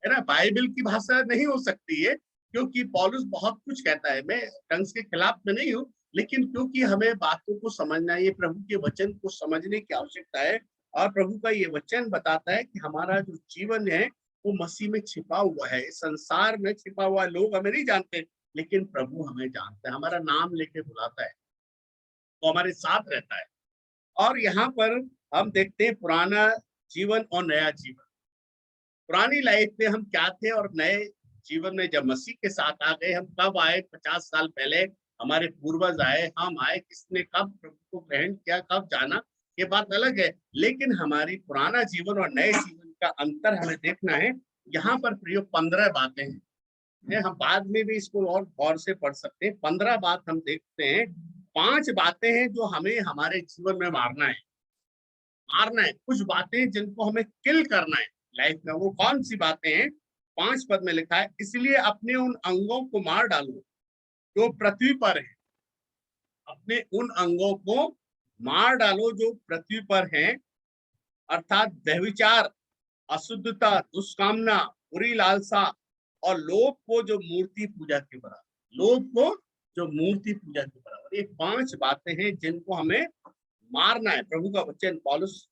ना? बाइबल की भाषा नहीं हो सकती है, क्योंकि पौलुस बहुत कुछ कहता है। मैं टंग्स के खिलाफ में नहीं हूँ, लेकिन क्योंकि हमें बातों को समझना है, ये प्रभु के वचन को समझने की आवश्यकता है। और प्रभु का ये वचन बताता है कि हमारा जो जीवन है वो मसीह में छिपा हुआ है, इस संसार में छिपा हुआ है। लोग हमें नहीं जानते, लेकिन प्रभु हमें जानता है, हमारा नाम लेके बुलाता है, वो हमारे साथ रहता है। और यहाँ पर हम देखते हैं पुराना जीवन और नया जीवन। पुरानी लाइफ में हम क्या थे और नए जीवन में जब मसीह के साथ आ गए, हम कब आए? 50 साल पहले हमारे पूर्वज आए, हम आए, किसने कब प्रभु को ग्रहण किया, कब जाना, ये बात अलग है। लेकिन हमारी पुराना जीवन और नए जीवन का अंतर हमें देखना है। यहाँ पर प्रयोग 15 बातें हैं, हम बाद में भी इसको और गौर से पढ़ सकते हैं। 15 बात हम देखते हैं। 5 बातें हैं जो हमें हमारे जीवन में मारना है, कुछ बातें जिनको हमें किल करना है लाइफ में। वो कौन सी बातें हैं? 5 पद में लिखा है, इसलिए अपने उन अंगों को मार डालो जो पृथ्वी पर है। अपने उन अंगों को मार डालो जो पृथ्वी पर हैं, अर्थात व्यभिचार, अशुद्धता, दुष्कामना, बुरी लालसा और लोभ को जो मूर्ति पूजा के बराबर। लोभ को जो मूर्ति पूजा के बराबर। ये 5 बातें हैं जिनको हमें मारना है। प्रभु का वचन पौलुस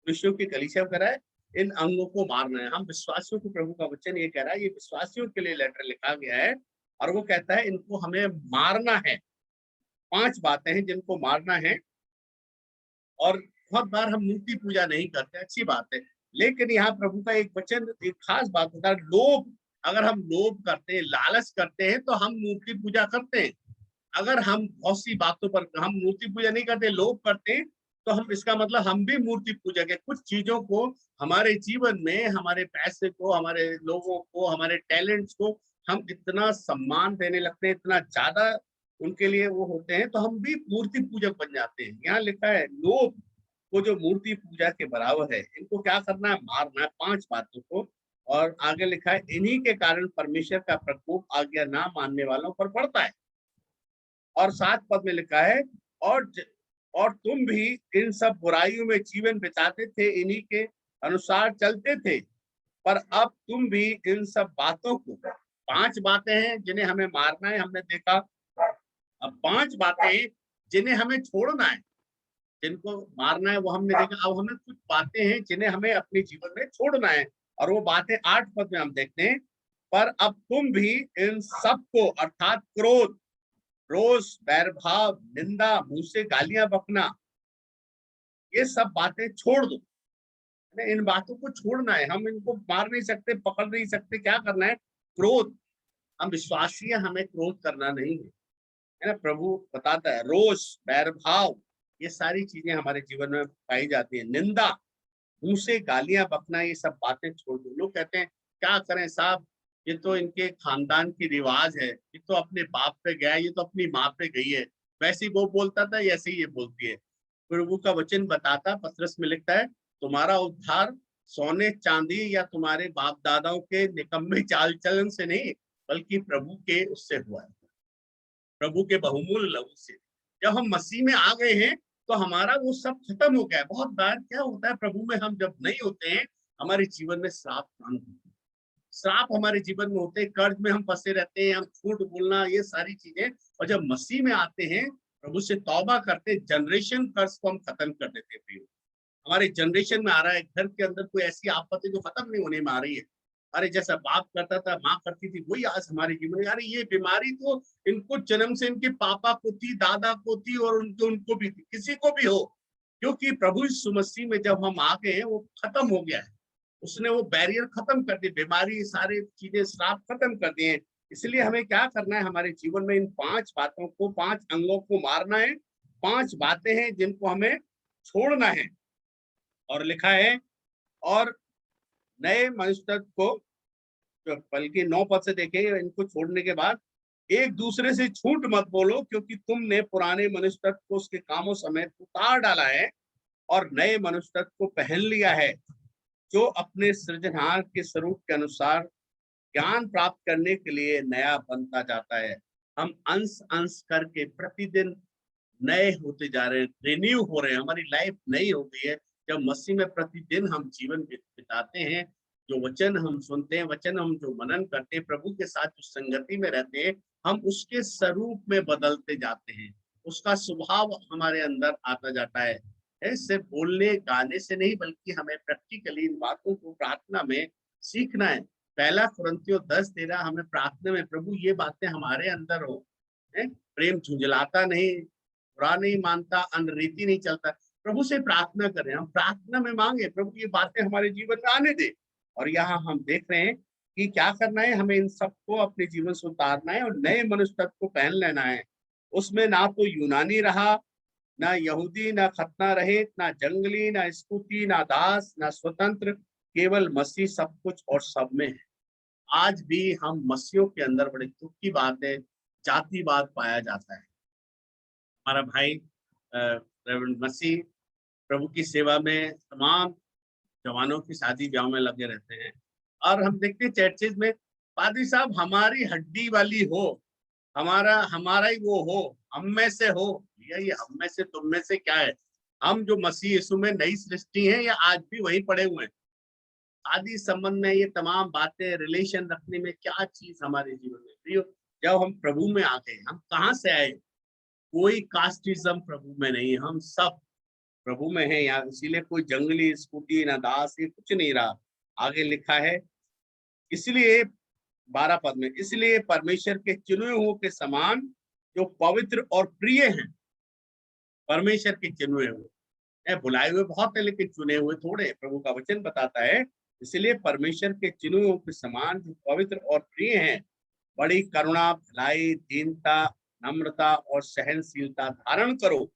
विश्व की कलीसिया कह रहा है, इन अंगों को मारना है। हम विश्वासियों को प्रभु का वचन ये कह रहा है, ये विश्वासियों के लिए लेटर लिखा गया है, और वो कहता है इनको हमें मारना है। 5 बातें हैं जिनको मारना है। और बहुत बार हम मूर्ति पूजा नहीं करते, अच्छी बात है, लेकिन यहाँ प्रभु का एक वचन एक खास बात होता है, लोभ। अगर हम लोभ करते हैं, लालच करते हैं, तो हम मूर्ति पूजा करते हैं। अगर हम बहुत सी बातों पर हम मूर्ति पूजा नहीं करते, लोभ करते हैं, तो हम इसका मतलब हम भी मूर्ति पूजा के कुछ चीजों को हमारे जीवन में, हमारे पैसे को, हमारे लोगों को, हमारे टैलेंट्स को हम इतना सम्मान देने लगते हैं, इतना ज्यादा उनके लिए वो होते हैं, तो हम भी मूर्ति पूजक बन जाते हैं। यहाँ लिखा है लोभ को जो मूर्ति पूजा के बराबर है, इनको क्या करना है? मारना है। 5 बातों को। और आगे लिखा है, इन्हीं के कारण परमेश्वर का प्रकोप आज्ञा ना मानने वालों पर पड़ता है। और 7 पद में लिखा है, और तुम भी इन सब बुराइयों में जीवन बिताते थे, इन्हीं के अनुसार चलते थे, पर अब तुम भी इन सब बातों को, 5 बातें हैं जिन्हें हमें मारना है, हमने देखा। अब 5 बातें जिन्हें हमें छोड़ना है, जिनको मारना है वो हमने देखा। अब हमें कुछ बातें हैं जिन्हें हमें अपने जीवन में छोड़ना है, और वो बातें 8 पद में हम देखते हैं। पर अब तुम भी इन सब को, अर्थात क्रोध, रोष, बैरभाव, निंदा, मुंह से गालियां बकना, ये सब बातें छोड़ दो। इन बातों को छोड़ना है। हम इनको मार नहीं सकते, पकड़ नहीं सकते। क्या करना है? क्रोध। हम विश्वासी हैं, हमें क्रोध करना नहीं है ना। प्रभु बताता है रोष, बैरभाव, ये सारी चीजें हमारे जीवन में पाई जाती है। निंदा, मुंह से गालियां बकना, ये सब बातें छोड़ दो। लोग कहते हैं क्या करें साहब, ये तो इनके खानदान की रिवाज है, ये तो अपने बाप पे गया, ये तो अपनी माँ पे गई है, वैसे ही वो बोलता था, ऐसे ही ये बोलती है। प्रभु का वचन बताता, पत्रस में लिखता है, तुम्हारा उद्धार सोने चांदी या तुम्हारे बाप दादाओं के निकम्मे चाल चलन से नहीं, बल्कि प्रभु के उससे हुआ है, प्रभु के बहुमूल्य लहू से। जब हम मसीह में आ गए हैं तो हमारा वो सब खत्म हो गया है। बहुत बार क्या होता है, प्रभु में हम जब नहीं होते हैं, हमारे जीवन में श्राप हमारे जीवन में होते हैं, कर्ज में हम फंसे रहते हैं, हम झूठ बोलना, ये सारी चीजें। और जब मसीह में आते हैं, प्रभु से तौबा करते, जनरेशन कर्ज को हम खत्म कर देते हैं। हमारे जनरेशन में आ रहा है, घर के अंदर कोई ऐसी आफत जो खत्म नहीं होने में आ रही है। अरे जैसा बाप करता था, माँ करती थी, वही आज हमारे जीवन में। अरे ये बीमारी तो इनको जन्म से इनके पापा को थी, दादा को थी, और उनको भी थी, किसी को भी हो, क्योंकि प्रभु यीशु मसीह में जब हम आ गए हैं, वो खत्म हो गया है। उसने वो बैरियर खत्म कर दी, बीमारी, सारी चीजें, श्राप खत्म कर दिए। इसलिए हमें क्या करना है? हमारे जीवन में इन 5 बातों को, 5 अंगों को मारना है। 5 बातें हैं जिनको हमें छोड़ना है। और लिखा है, और नए मनुष्य को, बल्कि 9 पद से देखें, इनको छोड़ने के बाद, एक दूसरे से झूठ मत बोलो, क्योंकि तुमने पुराने मनुष्य को उसके कामों समेत उतार डाला है और नए मनुष्य को पहन लिया है, जो अपने सृजनहार के स्वरूप के अनुसार ज्ञान प्राप्त करने के लिए नया बनता जाता है। हम अंश अंश करके प्रतिदिन नए होते जा रहे हैं, रिन्यू हो रहे हैं, हमारी लाइफ नई हो गई है जब मसीह में प्रतिदिन हम जीवन बिताते हैं। जो वचन हम सुनते हैं, वचन हम जो मनन करते हैं, प्रभु के साथ जो संगति में रहते हैं, हम उसके स्वरूप में बदलते जाते हैं, उसका स्वभाव हमारे अंदर आता जाता है। सिर्फ बोलने गाने से नहीं, बल्कि हमें प्रैक्टिकली इन बातों को प्रार्थना में सीखना है। पहला कुरिन्थियों 10:13 हमें प्रार्थना में, प्रभु ये बातें हमारे अंदर हो। प्रेम झुंझलाता नहीं, बुरा नहीं मानता, अनरीति नहीं चलता। प्रभु से प्रार्थना करें, हम प्रार्थना में मांगे प्रभु ये बातें हमारे जीवन में आने दे। और यहाँ हम देख रहे हैं कि क्या करना है, हमें इन सबको अपने जीवन से उतारना है और नए मनुष्य तत्व को पहन लेना है। उसमें ना तो यूनानी रहा, ना यहूदी, ना खतना रहित, ना जंगली, ना स्कूती, ना दास, ना स्वतंत्र, केवल मसीह सब कुछ और सब में है। आज भी हम मसीहों के अंदर बड़े दुख की बात है, जातिवाद पाया जाता है। हमारा भाई रेवरेंड मसीह प्रभु की सेवा में तमाम जवानों की शादी ब्याह में लगे रहते हैं, और हम देखते हैं चर्चेज में, पादरी साहब हमारी हड्डी वाली हो, हमारा ही वो हो, हम में से हो। ये हम में से तुम में से क्या है? हम जो मसीह यीशु में नई सृष्टि है, या आज भी वही पड़े हुए हैं। शादी संबंध में ये तमाम बातें, रिलेशन रखने में क्या चीज हमारे जीवन में, जब हम प्रभु में आ गए, हम कहाँ से आए? कोई कास्टिज्म प्रभु में नहीं, हम सब प्रभु में है यहाँ। इसीलिए कोई जंगली, स्कूटी, ना दास, ये कुछ नहीं रहा। आगे लिखा है, इसलिए 12 पद में, इसलिए परमेश्वर के चुने हुए के समान जो पवित्र और प्रिय हैं। परमेश्वर के चुने हुए, बुलाए हुए बहुत है लेकिन चुने हुए थोड़े। प्रभु का वचन बताता है, इसलिए परमेश्वर के चुने हुए के समान जो पवित्र और प्रिय हैं, बड़ी करुणा, भलाई, दीनता, नम्रता और सहनशीलता धारण करो।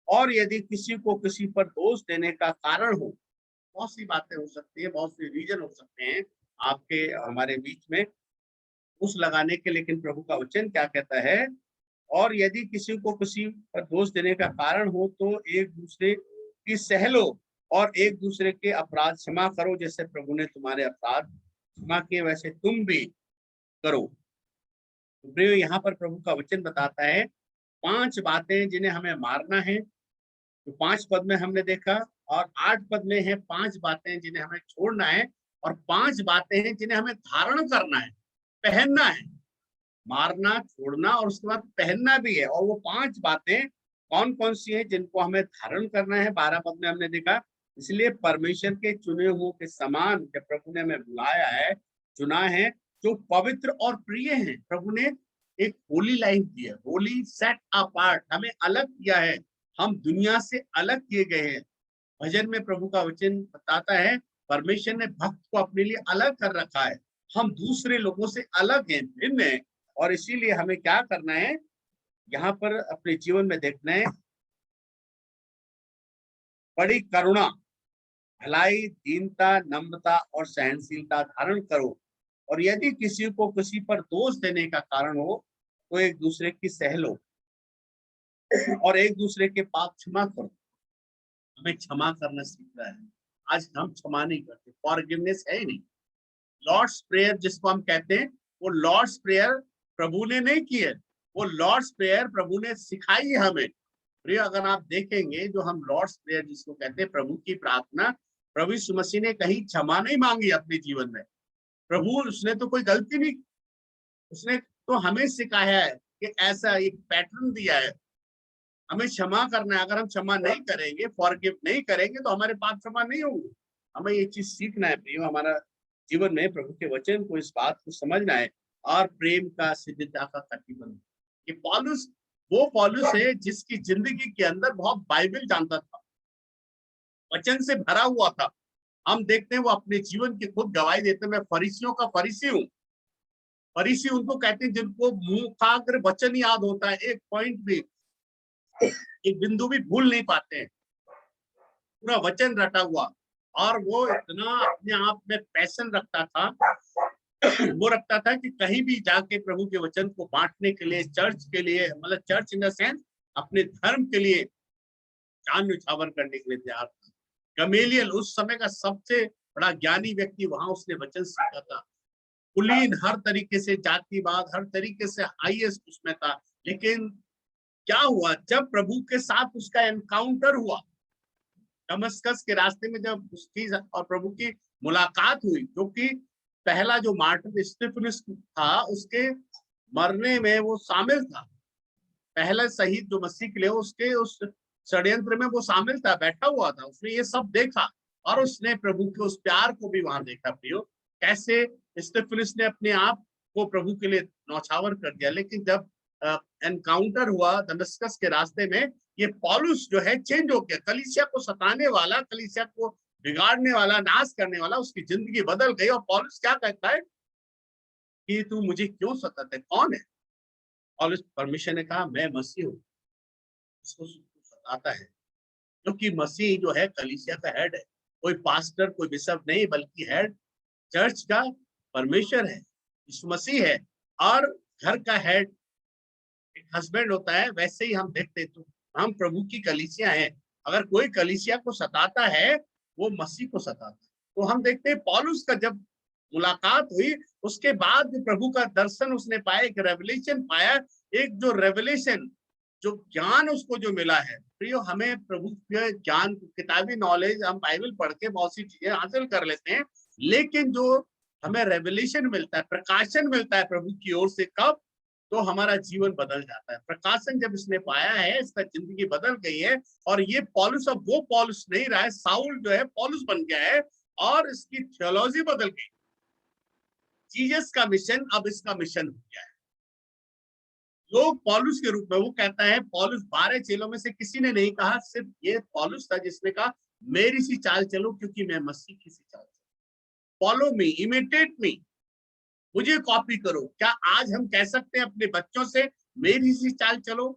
और यदि किसी को किसी पर दोष देने का कारण हो, बहुत सी बातें हो सकती है, बहुत से रीजन हो सकते हैं आपके हमारे बीच में उस लगाने के, लेकिन प्रभु का वचन क्या कहता है? और यदि किसी को किसी पर दोष देने का कारण हो तो एक दूसरे की सह लो और एक दूसरे के अपराध क्षमा करो, जैसे प्रभु ने तुम्हारे अपराध क्षमा किए वैसे तुम भी करो। तो प्रियो, यहाँ पर प्रभु का वचन बताता है 5 बातें जिन्हें हमें मारना है। तो 5 पद में हमने देखा, और 8 पद में है 5 बातें जिन्हें हमें छोड़ना है, और 5 बातें हैं जिन्हें हमें धारण करना है, पहनना है। मारना, छोड़ना और उसके बाद पहनना भी है। और वो 5 बातें कौन कौन सी हैं जिनको हमें धारण करना है? 12 पद में हमने देखा, इसलिए परमेश्वर के चुने हुए के समान, जब प्रभु ने हमें बुलाया है, चुना है, जो पवित्र और प्रिय हैं। प्रभु ने एक होली लाइफ दी है, होली, सेट अपार्ट, हमें अलग किया है, हम दुनिया से अलग किए गए हैं। भजन में प्रभु का वचन बताता है, परमेश्वर ने भक्त को अपने लिए अलग कर रखा है, हम दूसरे लोगों से अलग हैं, भिन्न हैं। और इसीलिए हमें क्या करना है, यहाँ पर अपने जीवन में देखना है, बड़ी करुणा, भलाई, दीनता, नम्रता और सहनशीलता धारण करो। और यदि किसी को किसी पर दोष देने का कारण हो तो एक दूसरे की सह लो और एक दूसरे के पाप क्षमा करो। हमें क्षमा करना सीखना है। आज हम क्षमा नहीं करते, फॉरगिवनेस है ही नहीं। लॉर्ड्स प्रेयर जिसको हम कहते हैं, वो लॉर्ड्स प्रेयर प्रभु ने नहीं की है, वो लॉर्ड्स प्रेयर प्रभु ने सिखाई है हमें। प्रिय, अगर आप देखेंगे जो हम लॉर्ड्स प्रेयर जिसको कहते हैं, प्रभु की प्रार्थना, प्रभु यीशु मसीह ने कहीं क्षमा नहीं मांगी अपने जीवन में। प्रभु, उसने तो कोई गलती नहीं, उसने तो हमें सिखाया है कि ऐसा एक पैटर्न दिया है, हमें क्षमा करना है। अगर हम क्षमा नहीं करेंगे, फॉरगिव नहीं करेंगे, तो हमारे पाप क्षमा नहीं होंगे। हमें ये चीज सीखना है प्रियो, हमारा जीवन में प्रभु के वचन को, इस बात को समझना है, और प्रेम का, सिद्धता का कटिबंध। ये पौलुस वो पौलुस है जिसकी जिंदगी के अंदर बहुत बाइबल जानता था, वचन से भरा हुआ था। हम देखते हैं वो अपने जीवन की खुद गवाही देते हैं, मैं फरीसियों का फरीसी हूँ। फरीसी उनको कहते हैं जिनको मुखाग्र वचन याद होता है, एक पॉइंट भी, एक बिंदु भी भूल नहीं पाते हैं, पूरा वचन रटा हुआ। और वो इतना अपने आप में पैशन रखता था, वो रखता था कि कहीं भी जाके प्रभु के वचन को बांटने के लिए, चर्च के लिए, मतलब चर्च इन द सेंस अपने धर्म के लिए जान न्यौछावर करने के लिए तैयार था। गमेलियल उस समय का सबसे बड़ा ज्ञानी व्यक्ति, वहां उसने वचन सीखा था। कुलीन, हर तरीके से जातिवाद, हर तरीके से हाईएस्ट उसमें था, लेकिन क्या हुआ जब प्रभु के साथ उसका एनकाउंटर हुआ, दमस्कस के रास्ते में जब उसकी और प्रभु की मुलाकात हुई, जो कि पहला जो मार्टिर स्तिफनुस था उसके मरने में वो शामिल था, पहला शहीद जो मसीह के लिए उसके उस षड्यंत्र में वो शामिल था, बैठा हुआ था, उसने ये सब देखा और उसने प्रभु के उस प्यार को भी वहां देखा। प्रियो, कैसे स्तिफनुस ने अपने आप को प्रभु के लिए नौछावर कर दिया, लेकिन जब एनकाउंटर हुआ दमस्कस के रास्ते में, ये पौलुस जो है चेंज हो गया। कलीसिया को सताने वाला, कलीसिया को बिगाड़ने वाला, नाश करने वाला, उसकी जिंदगी बदल गई। और पौलुस क्या कहता है कि तू मुझे क्यों सताता है, कौन है? पौलुस, परमेश्वर ने कहा मैं मसीह हूँ, उसको सताता है, क्योंकि मसीह जो है कलीसिया का हेड है, कोई पास्टर कोई बिशप नहीं, बल्कि हेड चर्च का परमेश्वर है, यीशु मसीह है। और घर का हेड एक हस्बैंड होता है, वैसे ही हम देखते तो हम प्रभु की कलीसिया है। अगर कोई कलीसिया को सताता है वो मसीह को सताता है। तो हम देखते हैं पौलुस का जब मुलाकात हुई, उसके बाद प्रभु का दर्शन उसने पाया, एक रेवलेशन पाया, एक जो रेवलेशन जो ज्ञान उसको जो मिला है। प्रियो, हमें प्रभु के ज्ञान, किताबी नॉलेज, हम बाइबल पढ़ के बहुत सी चीजें हासिल कर लेते हैं, लेकिन जो हमें रेवलेशन मिलता है, प्रकाशन मिलता है प्रभु की ओर से, कब? तो हमारा जीवन बदल जाता है। प्रकाशन जब इसने पाया है, इसका जिंदगी बदल गई है। और ये पौलुस अब वो पौलुस नहीं रहा है, साउल जो है पौलुस बन गया है और इसकी थियोलॉजी बदल गई। जीसस का मिशन अब इसका मिशन हो गया है। लोग पौलुस के रूप में, वो कहता है पौलुस 12 चेलों में से किसी ने नहीं कहा, सिर्फ ये पौलुस था जिसने कहा मेरी सी चाल चलो, क्योंकि मैं मसीह की सी चाल चलो। फॉलो मी, इमिटेट मी, मुझे कॉपी करो। क्या आज हम कह सकते हैं अपने बच्चों से मेरी सी चाल चलो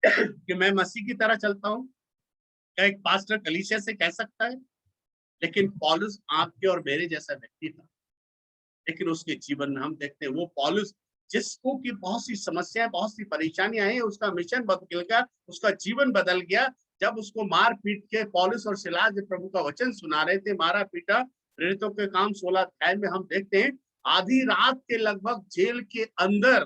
कि मैं मसीह की तरह चलता हूं? क्या एक पास्टर कलीसिया से कह सकता है? लेकिन पौलुस आपके और मेरे जैसा व्यक्ति था, लेकिन उसके जीवन में हम देखते हैं वो पौलुस जिसको की बहुत सी समस्याएं, बहुत सी परेशानियां आई, उसका मिशन बदल गया, उसका जीवन बदल गया। जब उसको मार पीट के पौलुस और सिलास जब प्रभु का वचन सुना रहे थे, मारा पीटा, प्रेरितों के काम 16 अध्याय में हम देखते हैं आधी रात के लगभग जेल के अंदर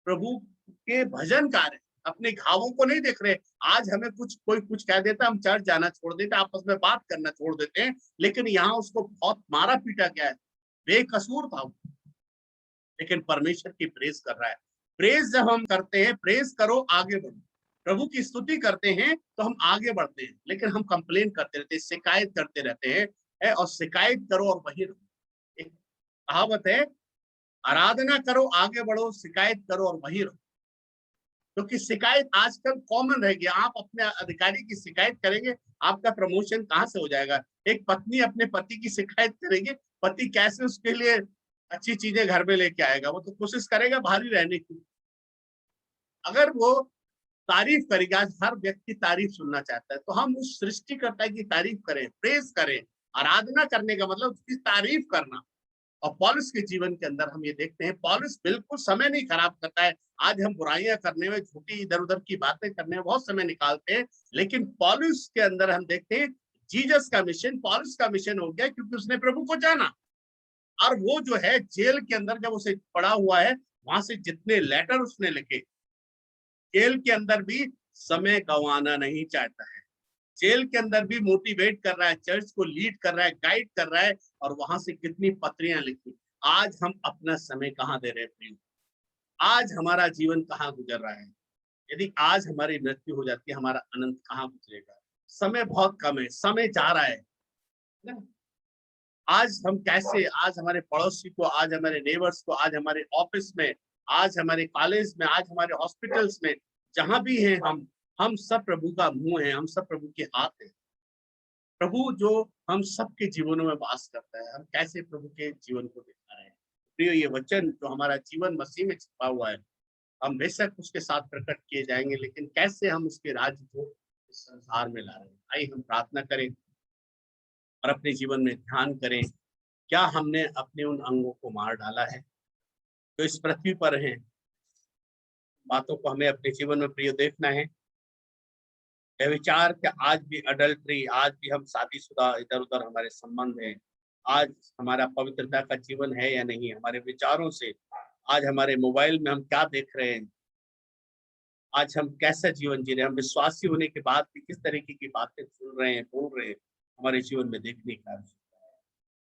प्रभु के भजन कार्य, अपने घावों को नहीं देख रहे। आज हमें कोई कुछ कह देता, हम चर्च जाना छोड़ देते, आपस में बात करना छोड़ देते हैं, लेकिन यहाँ उसको बहुत मारा पीटा गया है, बेकसूर था, लेकिन परमेश्वर की प्रेज कर रहा है। प्रेज जब हम करते हैं, प्रेज करो आगे बढ़ो, प्रभु की स्तुति करते हैं तो हम आगे बढ़ते हैं, लेकिन हम कंप्लेन करते रहते हैं, शिकायत करते रहते हैं, और शिकायत करो और वहीं रहो। एक कहावत है, आराधना करो आगे बढ़ो, शिकायत करो और वहीं रहो। क्योंकि शिकायत आजकल कॉमन रह गया। आप अपने अधिकारी की शिकायत करेंगे, आपका प्रमोशन कहाँ से हो जाएगा? एक पत्नी अपने पति की शिकायत करेगी, पति कैसे उसके लिए अच्छी चीजें घर में लेके आएगा? वो तो कोशिश करेगा भारी रहने की। अगर वो तारीफ करेगा, हर व्यक्ति तारीफ सुनना चाहता है, तो हम उस सृष्टिकर्ता की तारीफ करें, प्रेज करें। आराधना करने का मतलब उसकी तारीफ करना। और पौलुस के जीवन के अंदर हम ये देखते हैं, पौलुस बिल्कुल समय नहीं खराब करता है। आज हम बुराइयां करने में, झूठी इधर उधर की बातें करने में बहुत समय निकालते हैं, लेकिन पौलुस के अंदर हम देखते हैं जीसस का मिशन पौलुस का मिशन हो गया, क्योंकि उसने प्रभु को जाना। और वो जो है जेल के अंदर जब उसे पड़ा हुआ है, वहां से जितने लेटर उसने लिखे, जेल के अंदर भी समय गंवाना नहीं चाहता है, जेल के अंदर भी मोटिवेट कर रहा है, चर्च को लीड कर रहा है, गाइड कर रहा है, और वहां से कितनी पत्रियां लिखी। आज हम अपना समय कहाँ दे रहे हैं? आज हमारा जीवन कहाँ गुजर रहा है? यदि आज हमारी मृत्यु हो जाती है, हमारा अनंत कहाँ गुजरेगा? समय बहुत कम है, समय जा रहा है ना? आज हम कैसे, आज हमारे पड़ोसी को, आज हमारे नेबर्स को, आज हमारे ऑफिस में, आज हमारे कॉलेज में, आज हमारे हॉस्पिटल्स में, जहां भी हैं हम सब प्रभु का मुंह है, हम सब प्रभु के हाथ है। प्रभु जो हम सबके जीवनों में वास करता है, हम कैसे प्रभु के जीवन को दिखा रहे हैं? प्रिय, ये वचन जो हमारा जीवन मसीह में छिपा हुआ है, हम बेशक उसके साथ प्रकट किए जाएंगे, लेकिन कैसे हम उसके राज्य को इस संसार में ला रहे हैं? आइए हम प्रार्थना करें और अपने जीवन में ध्यान करें, क्या हमने अपने उन अंगों को मार डाला है जो इस पृथ्वी पर हैं? बातों को हमें अपने जीवन में प्रिय देखना है। यह विचार कि आज भी अडल्ट्री, आज भी हम शादीशुदा, इधर उधर हमारे संबंध हैं, आज हमारा पवित्रता का जीवन है या नहीं, हमारे विचारों से, आज हमारे मोबाइल में हम क्या देख रहे हैं, आज हम कैसा जीवन जी रहे हैं, हम विश्वासी होने के बाद भी किस तरीके की बातें सुन रहे हैं, बोल रहे हैं, हमारे जीवन में देखने का आवश्यकता है।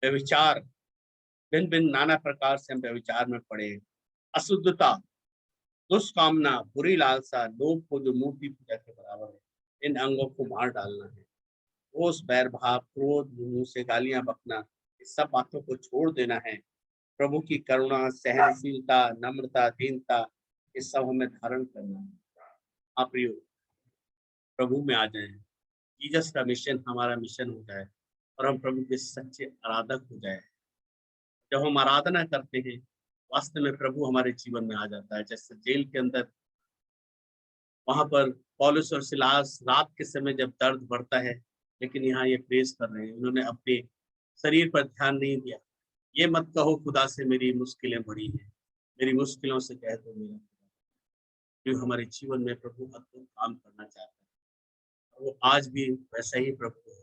व्यभिचार, भिन्न भिन्न नाना प्रकार से हम व्यभिचार में पड़े, अशुद्धता, दुष्कामना, बुरी लालसा, लोभ को जो मूर्ति पूजा के बराबर है, इन अंगों को मार डालना है। रोष, बैर भाव, क्रोध, मुंह से गालियां बकना, इस सब बातों को छोड़ देना है। प्रभु की करुणा, सहनशीलता, नम्रता, दीनता, ये सब हमें धारण करना है। आप प्रियो, प्रभु में आ जाएं, जीसस का मिशन हमारा मिशन हो जाए और हम प्रभु के सच्चे आराधक हो जाए। जब हम आराधना करते हैं, वास्तव में प्रभु हमारे जीवन में आ जाता है। जैसे जेल के अंदर वहां पर पौलुस और सिलास रात के समय जब दर्द बढ़ता है, लेकिन यहाँ ये प्रेस कर रहे हैं, उन्होंने अपने शरीर पर ध्यान नहीं दिया। ये मत कहो खुदा से मेरी मुश्किलें बड़ी हैं, मेरी मुश्किलों से कह दो मेरा खुदा। जो हमारे जीवन में प्रभु अद्भुत काम करना चाहता है, वो आज भी वैसा ही प्रभु है।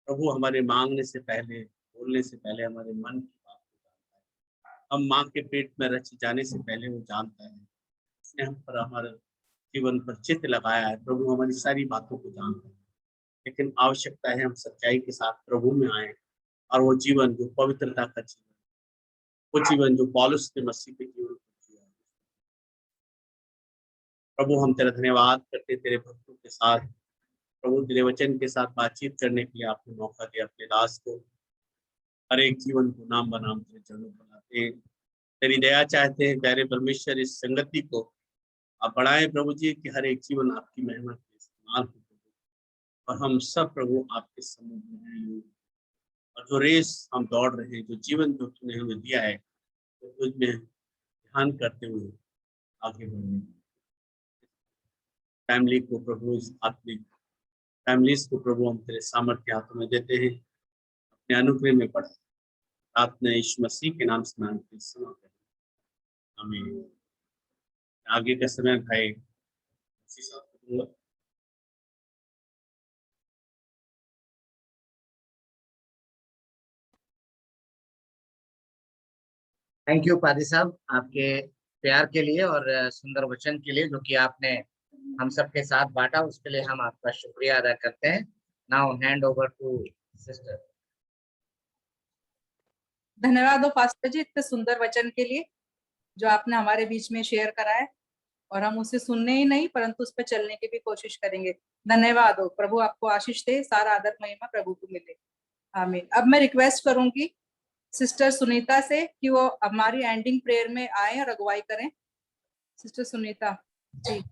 प्रभु हमारे मांगने से पहले, बोलने से पहले हमारे मन की बात को जानता है। हम माँ के पेट में रच जाने से पहले वो जानता है। उसने हम पर हमारे जीवन पर चित्त लगाया है। प्रभु हमारी सारी बातों को जानता है, लेकिन आवश्यकता है हम सच्चाई के साथ प्रभु में आए और वो जीवन जो पवित्रता का जीवन, वो जीवन जो पौलुस ने मसीह के जीवन को जिया। प्रभु हम तेरा धन्यवाद करते तेरे भक्तों के साथ, प्रभु तेरे वचन के साथ बातचीत करने के लिए आपने मौका दिया। अपने दास को हर एक जीवन को नाम बनाम तेरे चरणों पर लाते हैं। तेरी दया चाहते हैं प्यारे परमेश्वर, इस संगति को आप बढ़ाएं प्रभु जी, कि हर एक जीवन आपकी महिमा के इस्तेमाल हो और हम सब प्रभु आपके सम्मुख में हैं। और जो रेस हम दौड़ रहे हैं, जो जीवन जो तूने हमें दिया है, तो तुझमें ध्यान करते हुए आगे बढ़ने। फैमिली को प्रभु, इस आत्मिक फैमिलीज को प्रभु हम तेरे सामर्थ्य हाथों में देते हैं, अपने अनुग्रह में पढ़े। आपने यीशु मसीह के नाम से मांगते हैं, सुनो आमीन। आगे का समय भाई थैंक यू पादी साहब, आपके प्यार के लिए और सुंदर वचन के लिए जो कि आपने हम सबके साथ बांटा, उसके लिए हम आपका शुक्रिया अदा करते हैं। Now hand over to sister. धन्यवाद हो पास्टर जी इतने सुंदर वचन के लिए जो आपने हमारे बीच में शेयर करा है, और हम उसे सुनने ही नहीं परंतु उस पर चलने की भी कोशिश करेंगे। धन्यवाद हो। प्रभु आपको आशीष दे, सारा आदर महिमा प्रभु को मिले। आमीन। अब मैं रिक्वेस्ट करूंगी सिस्टर सुनीता से कि वो हमारी एंडिंग प्रेयर में आए और अगुवाई करें। सिस्टर सुनीता जी।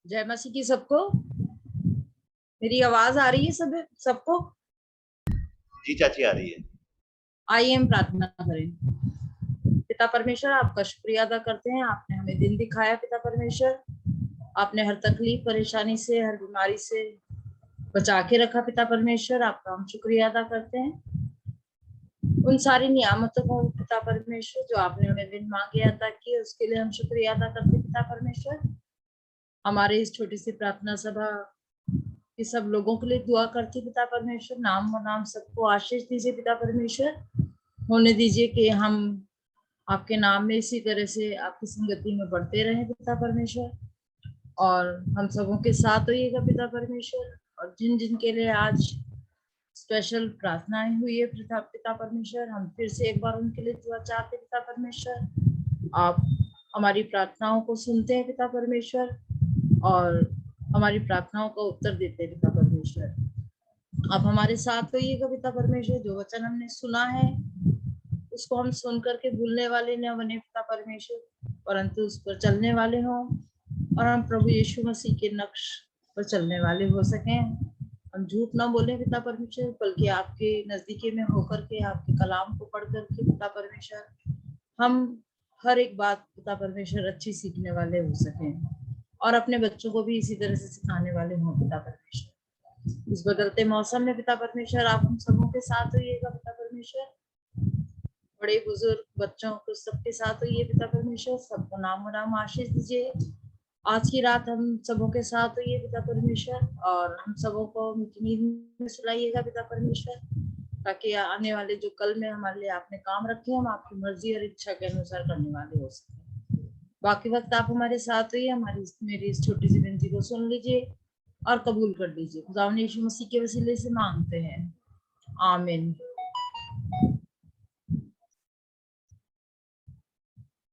जय मसीह की सबको। मेरी आवाज आ रही है सबको? जी चाची आ रही है। आइए हम प्रार्थना करें। पिता परमेश्वर, आपका शुक्रिया अदा करते हैं, आपने हमें दिन दिखाया। पिता परमेश्वर, आपने हर तकलीफ, परेशानी से, हर बीमारी से बचा के रखा। पिता परमेश्वर, आपका हम शुक्रिया अदा करते हैं उन सारी नियामतों को पिता परमेश्वर जो आपने हमें दिन मांगे अदा किए, उसके लिए हम शुक्रिया अदा करते हैं। पिता परमेश्वर, हमारे इस छोटी सी प्रार्थना सभा कि सब लोगों के लिए दुआ करती पिता परमेश्वर। नाम और नाम सबको आशीष दीजिए पिता परमेश्वर। होने दीजिए कि हम आपके नाम में इसी तरह से आपकी संगति में बढ़ते रहे पिता परमेश्वर, और हम सबों के साथ होइएगा पिता परमेश्वर। और जिन जिन के लिए आज स्पेशल प्रार्थनाएं हुई है पिता परमेश्वर, हम फिर से एक बार उनके लिए दुआ चाहते पिता परमेश्वर। आप हमारी प्रार्थनाओं को सुनते हैं पिता परमेश्वर और हमारी प्रार्थनाओं का उत्तर देते हैं पिता परमेश्वर। आप हमारे साथ होइएगा पिता परमेश्वर। जो वचन हमने सुना है उसको हम सुन करके भूलने वाले न बने पिता परमेश्वर, परंतु उस पर चलने वाले हों और हम प्रभु यीशु मसीह के नक्श पर चलने वाले हो सकें। हम झूठ ना बोले पिता परमेश्वर, बल्कि आपके नजदीकी में होकर के आपके कलाम को पढ़ करके पिता परमेश्वर हम हर एक बात पिता परमेश्वर अच्छी सीखने वाले हो सकें और अपने बच्चों को भी इसी तरह से सिखाने वाले हों पिता परमेश्वर। इस बदलते मौसम में पिता परमेश्वर आप हम सबों के साथ होइएगा पिता परमेश्वर। बड़े बुजुर्ग बच्चों को सबके साथ होइए पिता परमेश्वर। सबको नाम नाम आशीष दीजिए। आज की रात हम सबों के साथ होइए पिता परमेश्वर और हम सबों को नींद में सुलाइएगा पिता परमेश्वर। ताकि आने वाले जो कल में हमारे लिए आपने काम रखे हम आपकी मर्जी और इच्छा के अनुसार करने वाले हो सके। बाकी वक्त आप हमारे साथ रहिए, मेरी इस छोटी सी विनती को सुन लीजिए और कबूल कर लीजिए। खुदा यीशु मसीह के वसीले से मांगते हैं, आमीन।